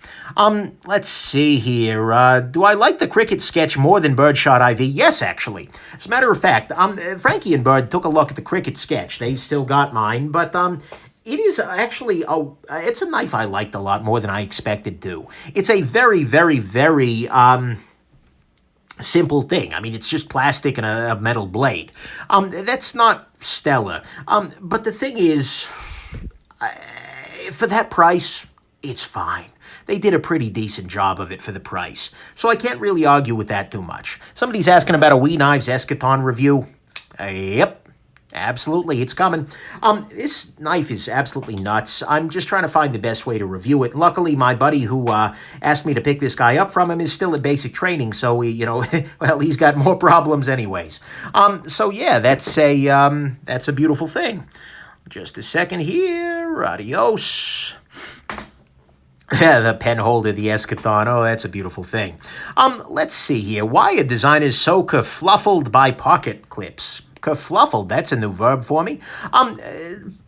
Let's see here. Do I like the Cricut sketch more than Birdshot IV? Yes, actually. As a matter of fact, Frankie and Bird took a look at the Cricut sketch. They've still got mine, but it is actually it's a knife I liked a lot more than I expected to. It's a very simple thing. I mean, it's just plastic and a metal blade. That's not stellar. But the thing is, for that price, it's fine. They did a pretty decent job of it for the price. So I can't really argue with that too much. Somebody's asking about a Wee Knives Eschaton review. Yep. Absolutely, it's coming. This knife is absolutely nuts. I'm just trying to find the best way to review it. Luckily, my buddy who asked me to pick this guy up from him is still at basic training, so well, he's got more problems anyways. So yeah, that's a beautiful thing. Just a second here. Adios. The pen holder, the Eschaton. Oh, that's a beautiful thing. Let's see here. Why are designers so kerfluffled by pocket clips? Kerfluffled, that's a new verb for me.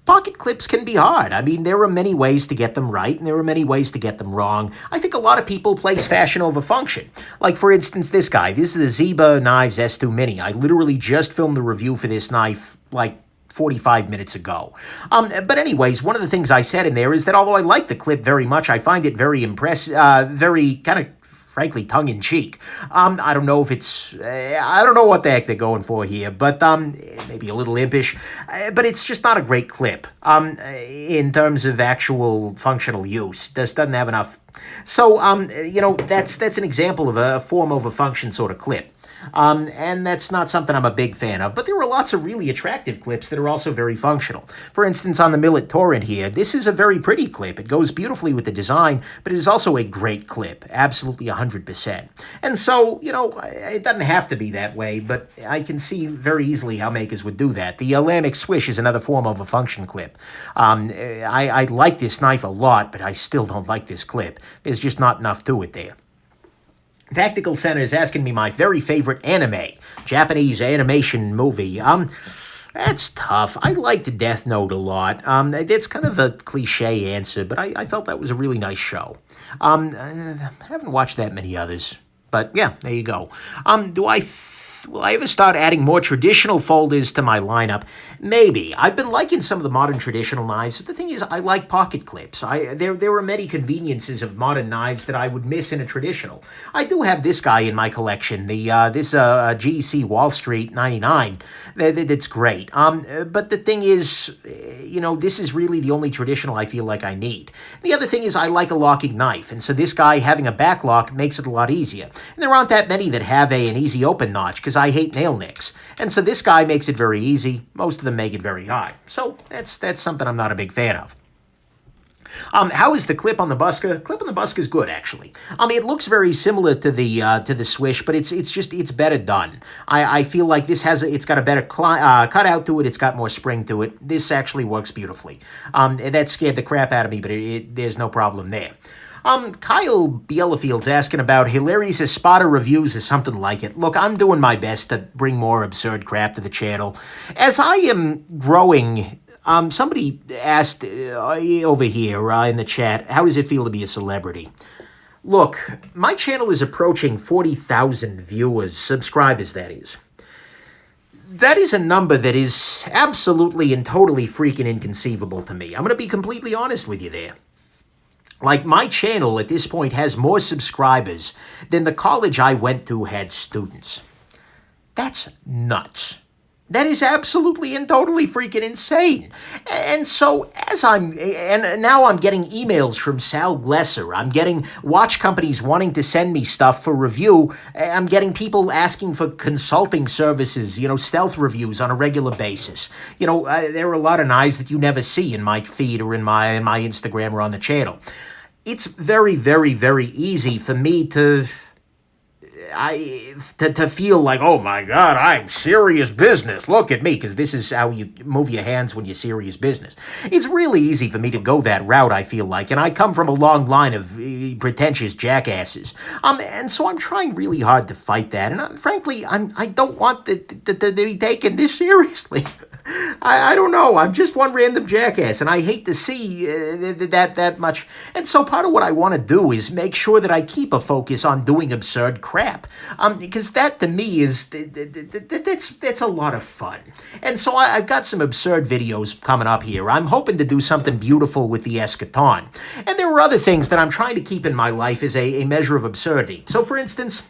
Pocket clips can be hard. I mean, there are many ways to get them right, and there are many ways to get them wrong. I think a lot of people place fashion over function. Like, for instance, this guy. This is the Zeba Knives S2 Mini. I literally just filmed the review for this knife, like, 45 minutes ago. But anyways, one of the things I said in there is that although I like the clip very much, I find it very very kind of, frankly, tongue-in-cheek. I don't know if it's, I don't know what the heck they're going for here, but maybe a little impish. But it's just not a great clip in terms of actual functional use. Just doesn't have enough. So, that's an example of a form over function sort of clip. And that's not something I'm a big fan of. But there are lots of really attractive clips that are also very functional. For instance, on the Millet Torrent here, this is a very pretty clip. It goes beautifully with the design, but it is also a great clip. Absolutely 100%. And so, it doesn't have to be that way, but I can see very easily how makers would do that. The Lamic Swish is another form of a function clip. I like this knife a lot, but I still don't like this clip. There's just not enough to it there. Tactical Center is asking me my very favorite anime, Japanese animation movie. That's tough. I liked Death Note a lot. It's kind of a cliche answer, but I felt that was a really nice show. I haven't watched that many others, but yeah, there you go. Will I ever start adding more traditional folders to my lineup? Maybe. I've been liking some of the modern traditional knives, but the thing is, I like pocket clips. There are many conveniences of modern knives that I would miss in a traditional. I do have this guy in my collection, this GEC Wall Street 99. That's great. But the thing is, this is really the only traditional I feel like I need. The other thing is I like a locking knife, and so this guy having a back lock makes it a lot easier. And there aren't that many that have an easy open notch, because I hate nail nicks. And so this guy makes it very easy. Most of them make it very hard. So that's something I'm not a big fan of. How is the clip on the Buska? Clip on the Buska is good, actually. It looks very similar to the Swish, but it's better done. I feel like it's got a better cutout to it. It's got more spring to it. This actually works beautifully. That scared the crap out of me, but there's no problem there. Kyle Bielefield's asking about Hilarious Espada reviews or something like it. Look, I'm doing my best to bring more absurd crap to the channel. As I am growing, somebody asked over here in the chat, how does it feel to be a celebrity? Look, my channel is approaching 40,000 viewers, subscribers, that is. That is a number that is absolutely and totally freaking inconceivable to me. I'm going to be completely honest with you there. Like, my channel at this point has more subscribers than the college I went to had students. That's nuts. That is absolutely and totally freaking insane. And so now I'm getting emails from Sal Glesser. I'm getting watch companies wanting to send me stuff for review. I'm getting people asking for consulting services, stealth reviews on a regular basis. There are a lot of knives that you never see in my feed or in my Instagram or on the channel. It's very, very, very easy for me to feel like, oh my God, I'm serious business. Look at me, because this is how you move your hands when you're serious business. It's really easy for me to go that route, I feel like, and I come from a long line of pretentious jackasses. And so I'm trying really hard to fight that, and frankly, I don't want to be taken this seriously. I don't know. I'm just one random jackass, and I hate to see that much. And so part of what I want to do is make sure that I keep a focus on doing absurd crap, because that to me is that's a lot of fun. And so I've got some absurd videos coming up here. I'm hoping to do something beautiful with the eschaton, and there are other things that I'm trying to keep in my life as a measure of absurdity. So, for instance,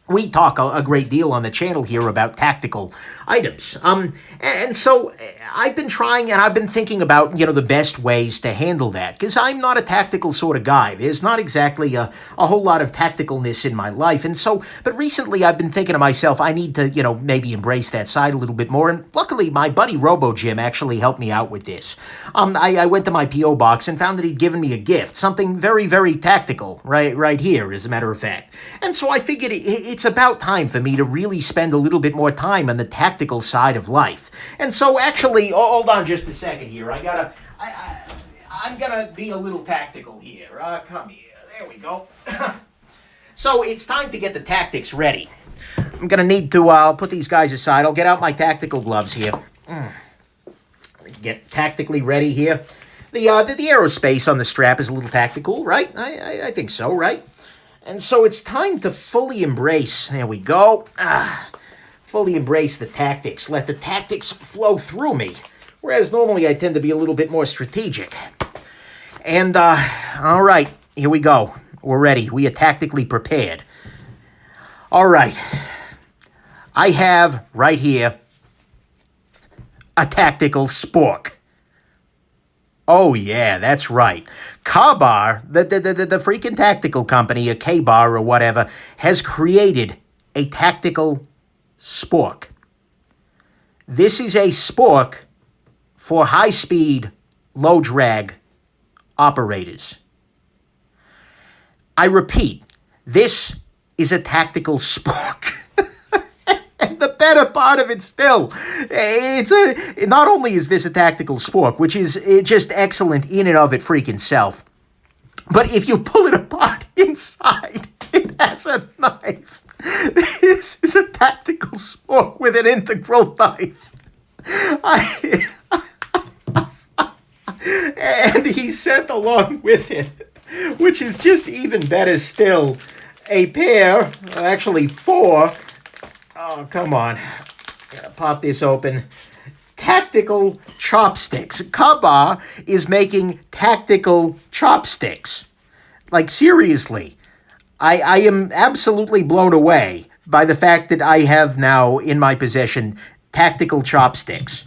we talk a great deal on the channel here about tactical items. And so I've been trying and I've been thinking about, the best ways to handle that, because I'm not a tactical sort of guy. There's not exactly a whole lot of tacticalness in my life. And so, but recently I've been thinking to myself, I need to, maybe embrace that side a little bit more. And luckily, my buddy Robo Jim actually helped me out with this. I went to my P.O. box and found that he'd given me a gift, something very, very tactical, right here, as a matter of fact. And so I figured it's about time for me to really spend a little bit more time on the tactical side of life. And so actually, hold on just a second here. I'm gonna be a little tactical here. Come here. There we go. So it's time to get the tactics ready. I'm gonna need to I'll put these guys aside. I'll get out my tactical gloves here. Get tactically ready here. The aerospace on the strap is a little tactical, right? I think so, right? And so it's time to fully embrace, there we go, fully embrace the tactics. Let the tactics flow through me, whereas normally I tend to be a little bit more strategic. And, all right, here we go. We're ready. We are tactically prepared. All right. I have, right here, a tactical spork. Oh, yeah, that's right. Ka-Bar, the freaking tactical company, a K-Bar or whatever, has created a tactical spork. This is a spork for high-speed, low-drag operators. I repeat, this is a tactical spork. The better part of it still, not only is this a tactical spork, which is just excellent in and of it freaking self, but if you pull it apart inside, it has a knife. This is a tactical spork with an integral knife. And he sent along with it, which is just even better still, a pair, actually 4. Oh, come on. Gotta pop this open. Tactical chopsticks. Ka-Bar is making tactical chopsticks. Like, seriously. I am absolutely blown away by the fact that I have now in my possession tactical chopsticks.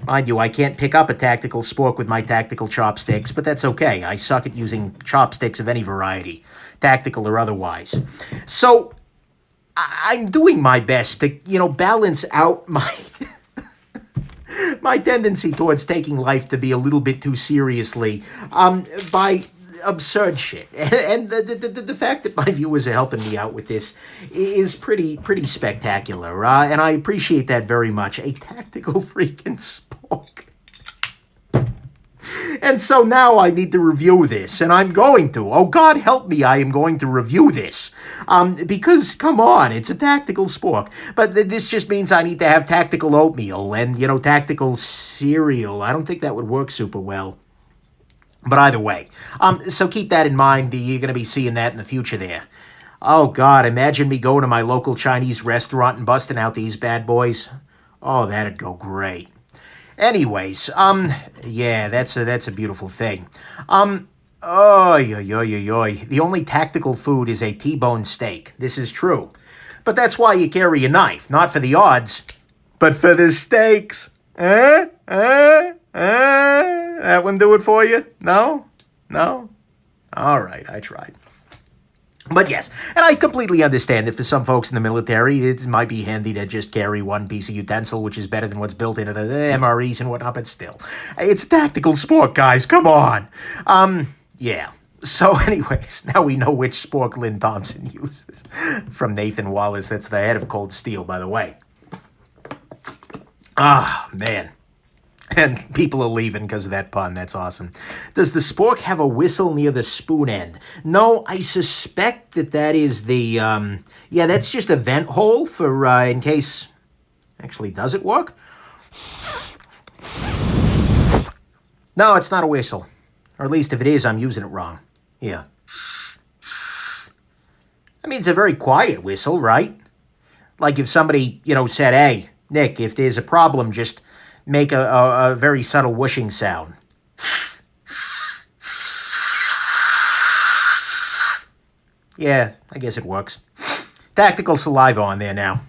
Mind you, I can't pick up a tactical spork with my tactical chopsticks, but that's okay. I suck at using chopsticks of any variety, tactical or otherwise. So I'm doing my best to, balance out my my tendency towards taking life to be a little bit too seriously by absurd shit. And the fact that my viewers are helping me out with this is pretty spectacular. And I appreciate that very much. A tactical freaking spork. And so now I need to review this, and I'm going to. Oh, God help me, I am going to review this. Because, come on, it's a tactical spork. But this just means I need to have tactical oatmeal and, tactical cereal. I don't think that would work super well. But either way, so keep that in mind. You're going to be seeing that in the future there. Oh, God, imagine me going to my local Chinese restaurant and busting out these bad boys. Oh, that'd go great. Anyways, yeah, that's a beautiful thing. Oy, oy, oy, oy, oy. The only tactical food is a T-bone steak. This is true. But that's why you carry a knife, not for the odds, but for the steaks. That one do it for you? No? No? All right, I tried. But yes, and I completely understand that for some folks in the military, it might be handy to just carry one piece of utensil, which is better than what's built into the MREs and whatnot, but still. It's a tactical sport, guys. Come on. Yeah. So anyways, now we know which spork Lynn Thompson uses. From Nathan Wallace, that's the head of Cold Steel, by the way. Ah, man. And people are leaving because of that pun. That's awesome. Does the spork have a whistle near the spoon end? No, I suspect that is the... yeah, that's just a vent hole for in case... Actually, does it work? No, it's not a whistle. Or at least if it is, I'm using it wrong. Yeah. I mean, it's a very quiet whistle, right? Like if somebody, said, hey, Nick, if there's a problem, just... make a very subtle whooshing sound. Yeah, I guess it works. Tactical saliva on there now.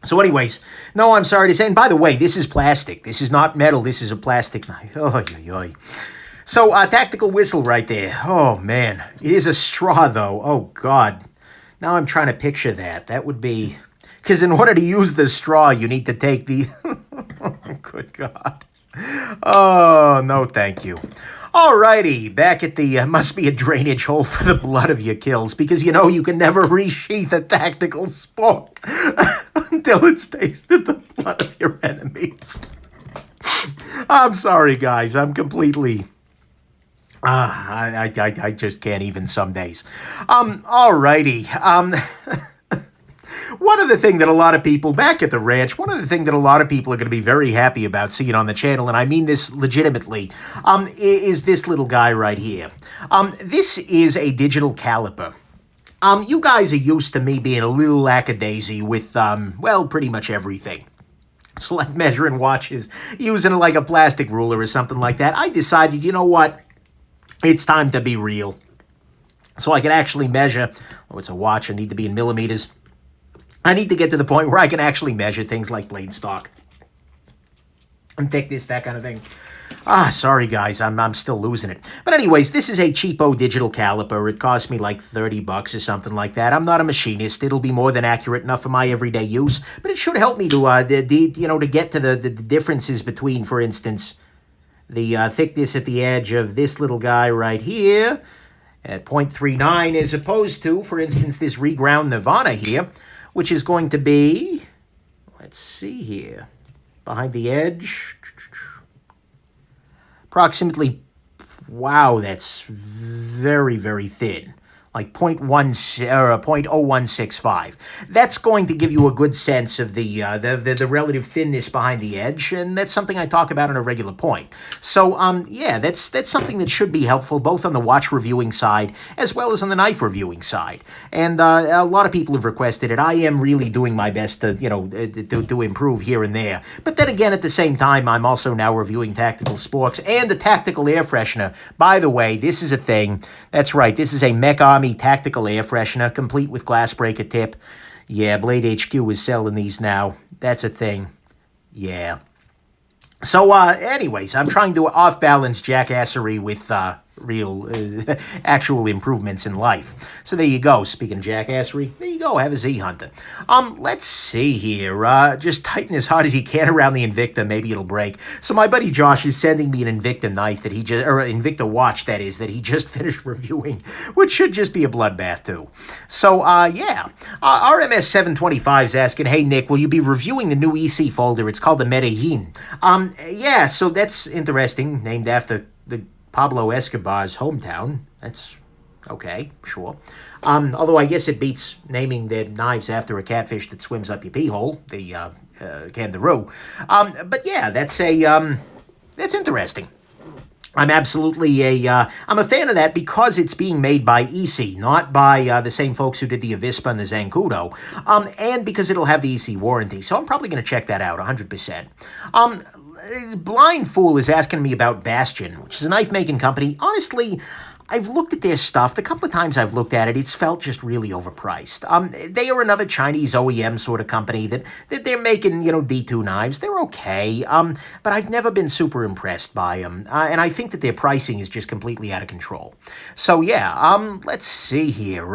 So anyways, no, I'm sorry to say, and by the way, this is plastic. This is not metal. This is a plastic knife. Oh, oy. So, tactical whistle right there. Oh, man. It is a straw, though. Oh, God. Now I'm trying to picture that. That would be... Because in order to use the straw, you need to take the... Good God. Oh, no thank you. Alrighty, back at the... must be a drainage hole for the blood of your kills, because you can never resheath a tactical spork until it's tasted the blood of your enemies. I'm sorry, guys. I'm completely... I just can't even some days. Alrighty. One of the things that a lot of people back at the ranch, one of the things that a lot of people are going to be very happy about seeing on the channel, and I mean this legitimately, is this little guy right here. This is a digital caliper. You guys are used to me being a little lackadaisy with, well, pretty much everything. So like measuring watches, using like a plastic ruler or something like that. I decided, you know what? It's time to be real. So I can actually measure, it's a watch, I need to be in millimeters. I need to get to the point where I can actually measure things like blade stock and thickness, that kind of thing. Sorry guys, I'm still losing it. But anyways, this is a cheapo digital caliper. It cost me like $30 or something like that. I'm not a machinist. It'll be more than accurate enough for my everyday use, but it should help me to to get to the differences between, for instance, the thickness at the edge of this little guy right here at 0.39 as opposed to, for instance, this reground Nirvana here, which is going to be, let's see here, behind the edge, approximately, wow, that's very, very thin. Like 0.0165. That's going to give you a good sense of the relative thinness behind the edge, and that's something I talk about on a regular point. So, yeah, that's something that should be helpful both on the watch reviewing side as well as on the knife reviewing side. And a lot of people have requested it. I am really doing my best to, to improve here and there. But then again, at the same time, I'm also now reviewing tactical sporks and the tactical air freshener. By the way, this is a thing. That's right. This is a Mech Army tactical air freshener, complete with glass breaker tip. Yeah, Blade HQ is selling these now. That's a thing. Yeah. So, anyways, I'm trying to off-balance jackassery with real, actual improvements in life. So there you go. Speaking of jackassery, there you go. Have a Z-Hunter. Let's see here. Just tighten as hard as you can around the Invicta. Maybe it'll break. So my buddy Josh is sending me an Invicta knife that he just, or Invicta watch, that is, that he just finished reviewing, which should just be a bloodbath, too. So, yeah. RMS725 is asking, hey, Nick, will you be reviewing the new EC folder? It's called the Medellin. Yeah, so that's interesting. Named after the Pablo Escobar's hometown. That's okay, sure. Although I guess it beats naming their knives after a catfish that swims up your pee hole, the kangaroo. But yeah, that's interesting. I'm absolutely I'm a fan of that because it's being made by EC, not by the same folks who did the Avispa and the Zancudo, and because it'll have the EC warranty. So I'm probably going to check that out 100%. Blind Fool is asking me about Bastion, which is a knife-making company. Honestly, I've looked at their stuff. The couple of times I've looked at it, it's felt just really overpriced. They are another Chinese OEM sort of company that they're making, D2 knives. They're okay, but I've never been super impressed by them. And I think that their pricing is just completely out of control. So, yeah, let's see here.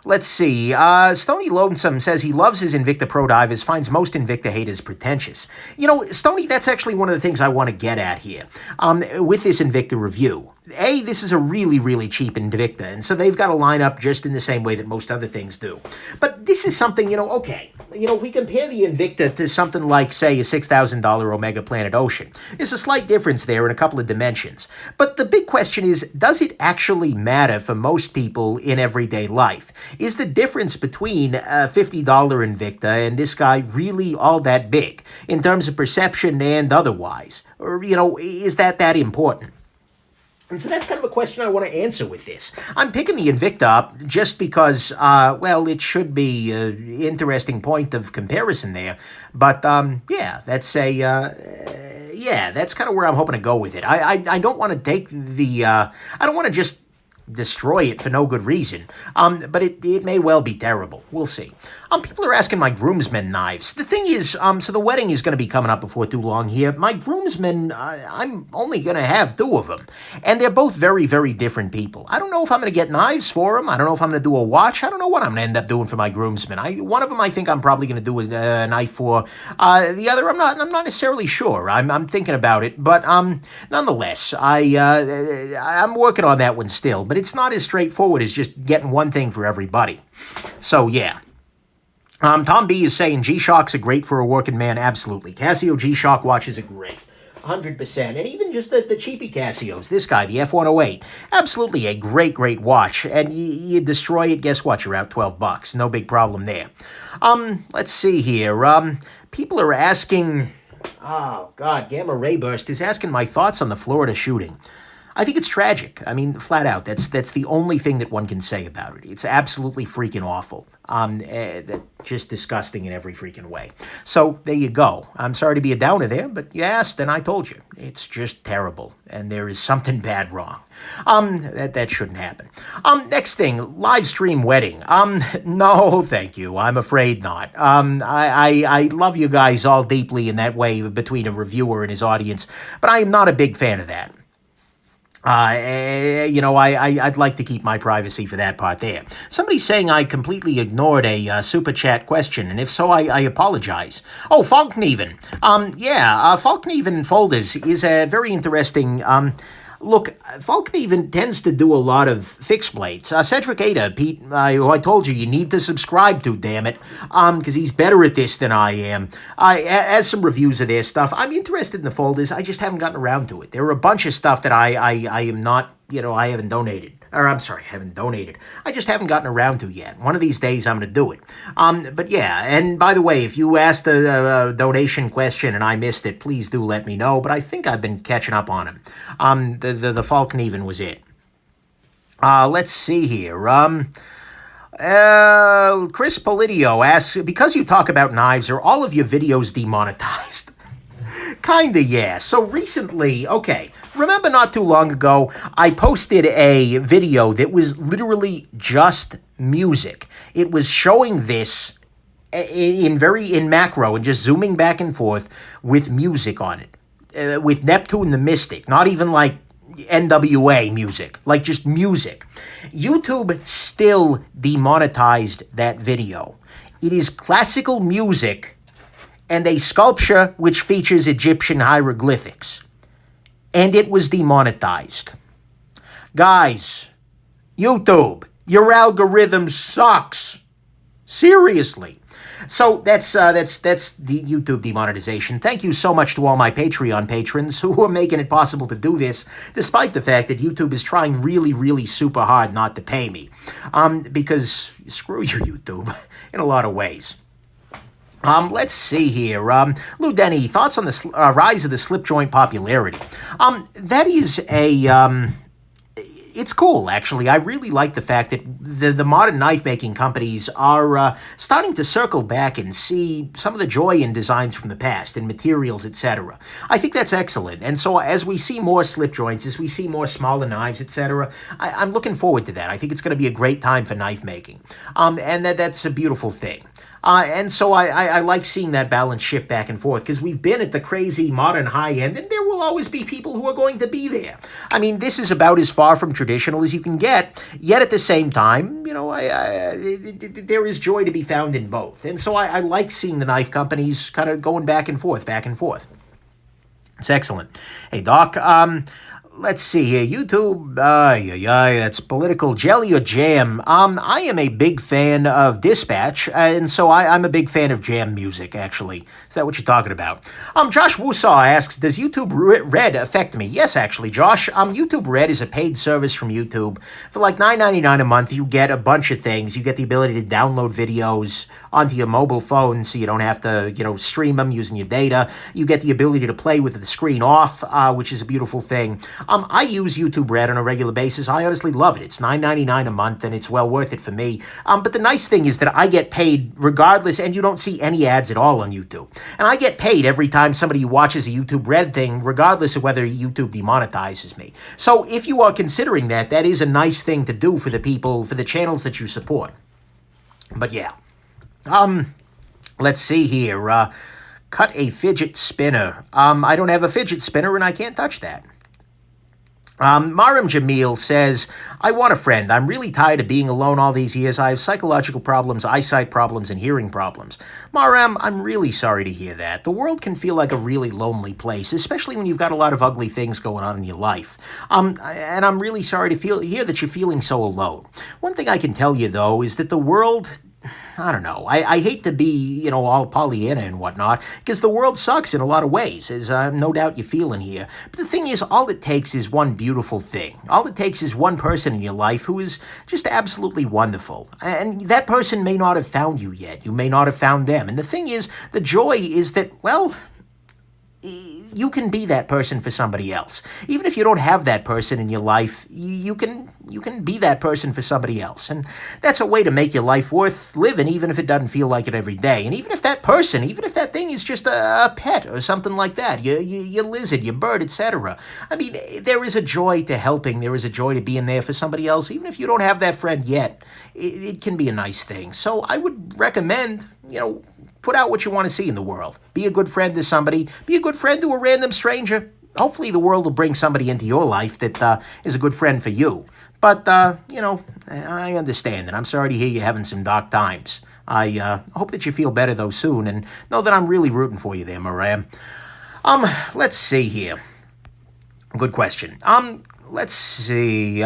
Let's see. Stony Lonesome says he loves his Invicta Pro Divers, finds most Invicta haters pretentious. Stony, that's actually one of the things I want to get at here with this Invicta review. This is a really, really cheap Invicta, and so they've got to line up just in the same way that most other things do. But this is something, okay. If we compare the Invicta to something like, say, a $6,000 Omega Planet Ocean, there's a slight difference there in a couple of dimensions. But the big question is, does it actually matter for most people in everyday life? Is the difference between a $50 Invicta and this guy really all that big in terms of perception and otherwise? Or, is that important? And so that's kind of a question I want to answer with this. I'm picking the Invicta up just because, it should be an interesting point of comparison there. But, that's that's kind of where I'm hoping to go with it. I don't want to take I don't want to just destroy it for no good reason. But it may well be terrible. We'll see. People are asking my groomsmen knives. The thing is, so the wedding is going to be coming up before too long here. My groomsmen, I'm only going to have 2 of them. And they're both very, very different people. I don't know if I'm going to get knives for them. I don't know if I'm going to do a watch. I don't know what I'm going to end up doing for my groomsmen. One of them I think I'm probably going to do a knife for. The other, I'm not necessarily sure. I'm thinking about it. But nonetheless, I'm working on that one still. But it's not as straightforward as just getting one thing for everybody. So, yeah. Tom B is saying G-Shocks are great for a working man. Absolutely. Casio G-Shock watches are great. 100%. And even just the cheapy Casios. This guy, the F108. Absolutely a great, great watch. And you destroy it, guess what? You're out $12. No big problem there. Let's see here. People are asking... Oh, God. Gamma Ray Burst is asking my thoughts on the Florida shooting. I think it's tragic. I mean, flat out. That's the only thing that one can say about it. It's absolutely freaking awful. Just disgusting in every freaking way. So there you go. I'm sorry to be a downer there, but you asked and I told you. It's just terrible, and there is something bad wrong. That shouldn't happen. Next thing, live stream wedding. No, thank you. I'm afraid not. I love you guys all deeply in that way between a reviewer and his audience, but I am not a big fan of that. I'd like to keep my privacy for that part there. Somebody's saying I completely ignored a super chat question, and if so, I apologize. Oh, Falkneven. Falkneven folders is a very interesting... Look, Falkneven tends to do a lot of fixed blades. Cedric Ada, Pete, who I told you need to subscribe to, damn it, because he's better at this than I am, has some reviews of their stuff. I'm interested in the folders. I just haven't gotten around to it. There are a bunch of stuff that I am not, I haven't donated. Or, I'm sorry, I haven't donated. I just haven't gotten around to yet. One of these days, I'm going to do it. But yeah, and by the way, if you asked a donation question and I missed it, please do let me know. But I think I've been catching up on him. The Falkneven was it. Let's see here. Chris Polidio asks, because you talk about knives, are all of your videos demonetized? Kinda, yeah. So recently, okay, remember not too long ago, I posted a video that was literally just music. It was showing this in macro and just zooming back and forth with music on it. With Neptune the Mystic, not even like NWA music, like just music. YouTube still demonetized that video. It is classical music and a sculpture which features Egyptian hieroglyphics. And it was demonetized. Guys, YouTube, your algorithm sucks. Seriously. So that's the YouTube demonetization. Thank you so much to all my Patreon patrons who are making it possible to do this, despite the fact that YouTube is trying really, really super hard not to pay me. Because screw your YouTube in a lot of ways. Let's see here. Lou Denny, thoughts on the rise of the slip joint popularity? That is it's cool, actually. I really like the fact that the modern knife-making companies are starting to circle back and see some of the joy in designs from the past, in materials, etc. I think that's excellent. And so as we see more slip joints, as we see more smaller knives, etc., I'm looking forward to that. I think it's going to be a great time for knife making. And that's a beautiful thing. And so I like seeing that balance shift back and forth, because we've been at the crazy modern high end, and there will always be people who are going to be there. I mean, this is about as far from traditional as you can get, yet at the same time, you know, there is joy to be found in both. And so I like seeing the knife companies kind of going back and forth, back and forth. It's excellent. Hey, Doc, let's see here. YouTube, that's political jelly or jam. I am a big fan of Dispatch, and so I'm a big fan of jam music, actually. Is that what you're talking about? Josh Wusaw asks, does YouTube Red affect me? Yes, actually, Josh. YouTube Red is a paid service from YouTube. For like $9.99 a month, you get a bunch of things. You get the ability to download videos onto your mobile phone, so you don't have to, stream them using your data. You get the ability to play with the screen off, which is a beautiful thing. I use YouTube Red on a regular basis. I honestly love it. It's $9.99 a month, and it's well worth it for me. But the nice thing is that I get paid regardless, and you don't see any ads at all on YouTube. And I get paid every time somebody watches a YouTube Red thing, regardless of whether YouTube demonetizes me. So if you are considering that, that is a nice thing to do for the people, for the channels that you support. But yeah. Let's see here. Cut a fidget spinner. I don't have a fidget spinner, and I can't touch that. Marim Jamil says, I want a friend. I'm really tired of being alone all these years. I have psychological problems, eyesight problems, and hearing problems. Marim, I'm really sorry to hear that. The world can feel like a really lonely place, especially when you've got a lot of ugly things going on in your life. And I'm really sorry to hear that you're feeling so alone. One thing I can tell you, though, is that the world... I don't know. I hate to be, all Pollyanna and whatnot, because the world sucks in a lot of ways, as no doubt you're feeling here. But the thing is, all it takes is one beautiful thing. All it takes is one person in your life who is just absolutely wonderful. And that person may not have found you yet. You may not have found them. And the thing is, the joy is that, well... you can be that person for somebody else. Even if you don't have that person in your life, you can be that person for somebody else. And that's a way to make your life worth living, even if it doesn't feel like it every day. And even if that person, even if that thing is just a pet or something like that, your lizard, your bird, etc. I mean, there is a joy to helping. There is a joy to being there for somebody else. Even if you don't have that friend yet, it can be a nice thing. So I would recommend, put out what you want to see in the world. Be a good friend to somebody. Be a good friend to a random stranger. Hopefully the world will bring somebody into your life that is a good friend for you. But, I understand, and I'm sorry to hear you're having some dark times. I hope that you feel better, though, soon, and know that I'm really rooting for you there, Maram. Let's see here. Good question. Let's see.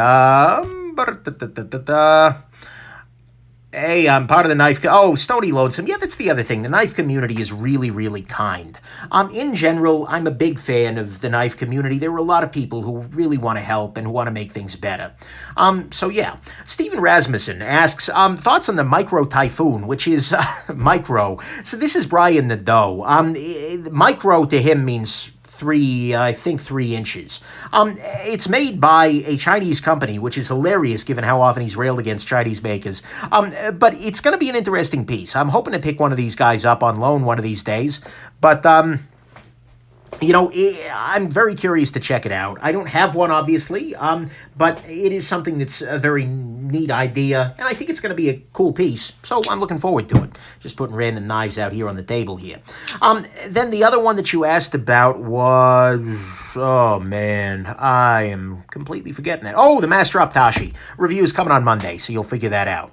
Hey, I'm part of the knife... Oh, Stony Lonesome. Yeah, that's the other thing. The knife community is really, really kind. In general, I'm a big fan of the knife community. There are a lot of people who really want to help and who want to make things better. So, yeah. Stephen Rasmussen asks, thoughts on the Micro Typhoon, which is micro. So this is Brian the Doe. Micro to him means... 3 inches. It's made by a Chinese company, which is hilarious given how often he's railed against Chinese makers. But it's going to be an interesting piece. I'm hoping to pick one of these guys up on loan one of these days. But, I'm very curious to check it out. I don't have one, obviously, but it is something that's a very neat idea, and I think it's going to be a cool piece, so I'm looking forward to it. Just putting random knives out here on the table here. Then the other one that you asked about was... Oh, man, I am completely forgetting that. Oh, the Master Optashi. Review is coming on Monday, so you'll figure that out.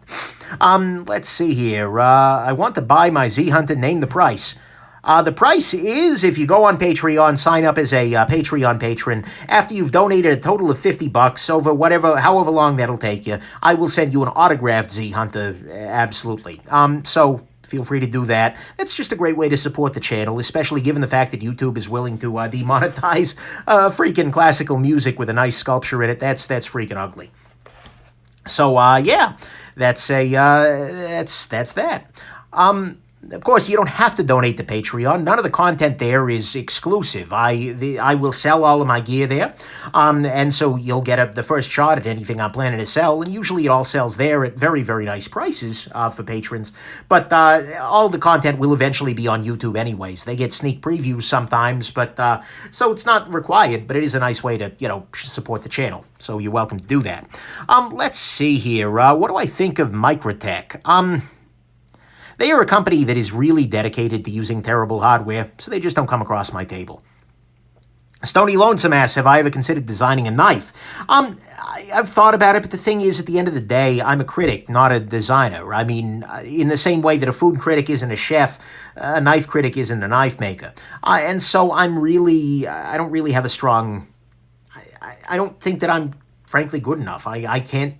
Let's see here. I want to buy my Z-Hunter. Name the price. The price is, if you go on Patreon, sign up as a Patreon patron. After you've donated a total of $50 over however long that'll take you, I will send you an autographed Z-Hunter, absolutely. So feel free to do that. It's just a great way to support the channel, especially given the fact that YouTube is willing to demonetize freaking classical music with a nice sculpture in it. That's freaking ugly. So yeah, that's that. Of course, you don't have to donate to Patreon. None of the content there is exclusive. I will sell all of my gear there, and so you'll get the first shot at anything I'm planning to sell, and usually it all sells there at very, very nice prices for patrons. But all the content will eventually be on YouTube anyways. They get sneak previews sometimes, but so it's not required, but it is a nice way to, support the channel. So you're welcome to do that. Let's see here. What do I think of Microtech? They are a company that is really dedicated to using terrible hardware, so they just don't come across my table. Stony Lonesome asks, have I ever considered designing a knife? I've thought about it, but the thing is, at the end of the day, I'm a critic, not a designer. I mean, in the same way that a food critic isn't a chef, a knife critic isn't a knife maker. And so I don't really have a strong, I don't think that I'm, frankly, good enough. I can't.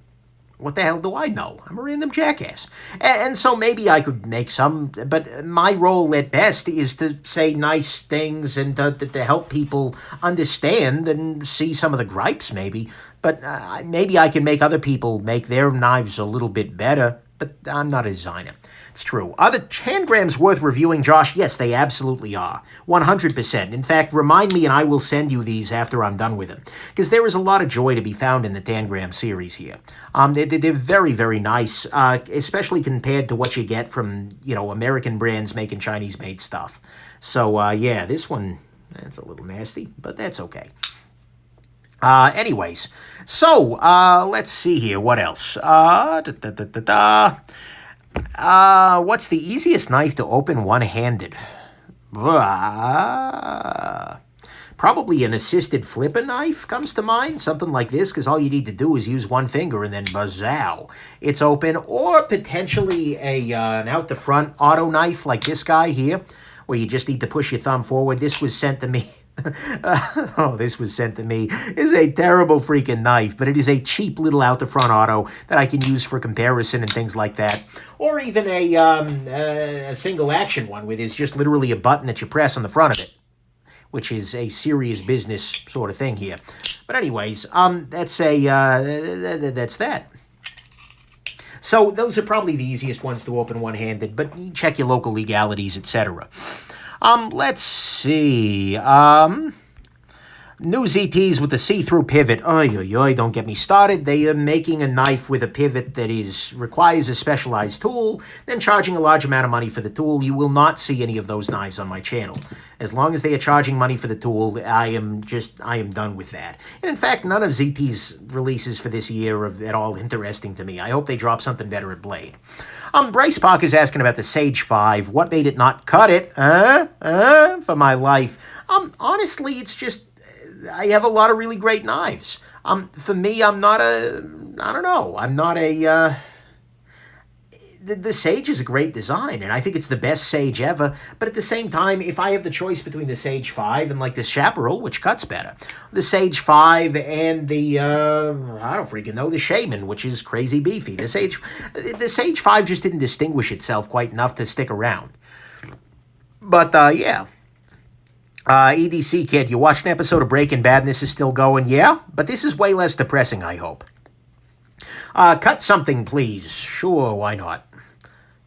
What the hell do I know? I'm a random jackass. And so maybe I could make some, but my role at best is to say nice things and to help people understand and see some of the gripes maybe. But maybe I can make other people make their knives a little bit better, but I'm not a designer. It's true. Are the tangrams worth reviewing, Josh? Yes, they absolutely are. 100%. In fact, remind me and I will send you these after I'm done with them. Because there is a lot of joy to be found in the tangram series here. They're very, very nice, especially compared to what you get from, American brands making Chinese-made stuff. So, yeah, this one, that's a little nasty, but that's okay. Anyways, so, let's see here. What else? What's the easiest knife to open one-handed? Probably an assisted flipper knife comes to mind. Something like this, because all you need to do is use one finger and then bazzow, it's open. Or potentially an out-the-front auto knife like this guy here, where you just need to push your thumb forward. This was sent to me. This was sent to me. It's a terrible freaking knife, but it is a cheap little out-the-front auto that I can use for comparison and things like that. Or even a single-action one where there's just literally a button that you press on the front of it, which is a serious business sort of thing here. But anyways, that's that. So those are probably the easiest ones to open one-handed, but you check your local legalities, etc. Let's see. New ZTs with the see-through pivot. Oy, don't get me started. They are making a knife with a pivot that requires a specialized tool, then charging a large amount of money for the tool. You will not see any of those knives on my channel. As long as they are charging money for the tool, I am done with that. And in fact, none of ZT's releases for this year are at all interesting to me. I hope they drop something better at Blade. Bryce Park is asking about the Sage 5. What made it not cut it? For my life. Honestly, it's just, I have a lot of really great knives. For me, I'm not the Sage is a great design, and I think it's the best Sage ever, but at the same time, if I have the choice between the Sage 5 and, like, the Chaparral, which cuts better, the Sage 5 and the, I don't freaking know, the Shaman, which is crazy beefy. The Sage 5 just didn't distinguish itself quite enough to stick around. But, yeah. EDC Kid, you watched an episode of Breaking Bad and this is still going? Yeah, but this is way less depressing, I hope. Cut something, please. Sure, why not?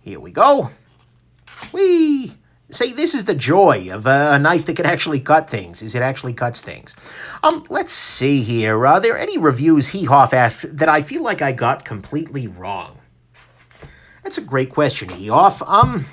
Here we go. Whee! See, this is the joy of a knife that can actually cut things, is it actually cuts things. Let's see here. Are there any reviews, Hehoff asks, that I feel like I got completely wrong? That's a great question, Hehoff.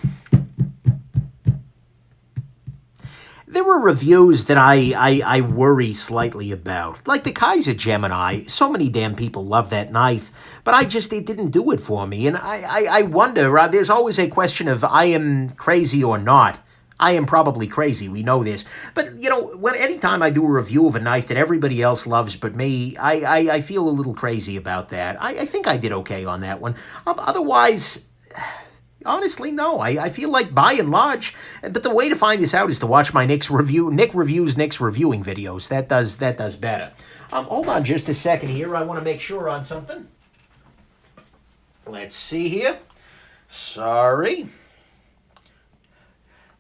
There were reviews that I worry slightly about. Like the Kaiser Gemini. So many damn people love that knife, but it didn't do it for me. And I wonder, there's always a question of I am crazy or not. I am probably crazy, we know this. But, anytime I do a review of a knife that everybody else loves but me, I feel a little crazy about that. I think I did okay on that one. Otherwise, honestly, no. I feel like by and large, but the way to find this out is to watch my Nick Reviews Nick's reviewing videos. That does better. Hold on just a second here. I want to make sure on something. Let's see here. Sorry.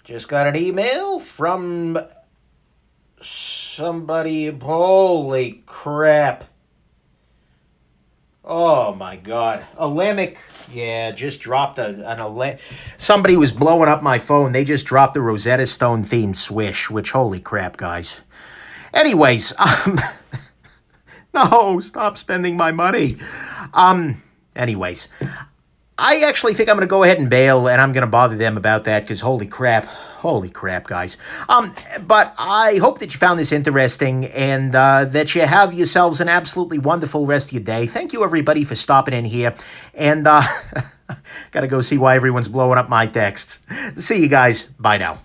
Just got an email from somebody. Holy crap. Oh my God. Alemic Yeah, just dropped somebody was blowing up my phone. They just dropped the Rosetta Stone themed swish, which, holy crap, guys. Anyways, no, stop spending my money. Anyways, I actually think I'm going to go ahead and bail, and I'm going to bother them about that, because holy crap, guys. But I hope that you found this interesting, and that you have yourselves an absolutely wonderful rest of your day. Thank you, everybody, for stopping in here, and got to go see why everyone's blowing up my texts. See you guys. Bye now.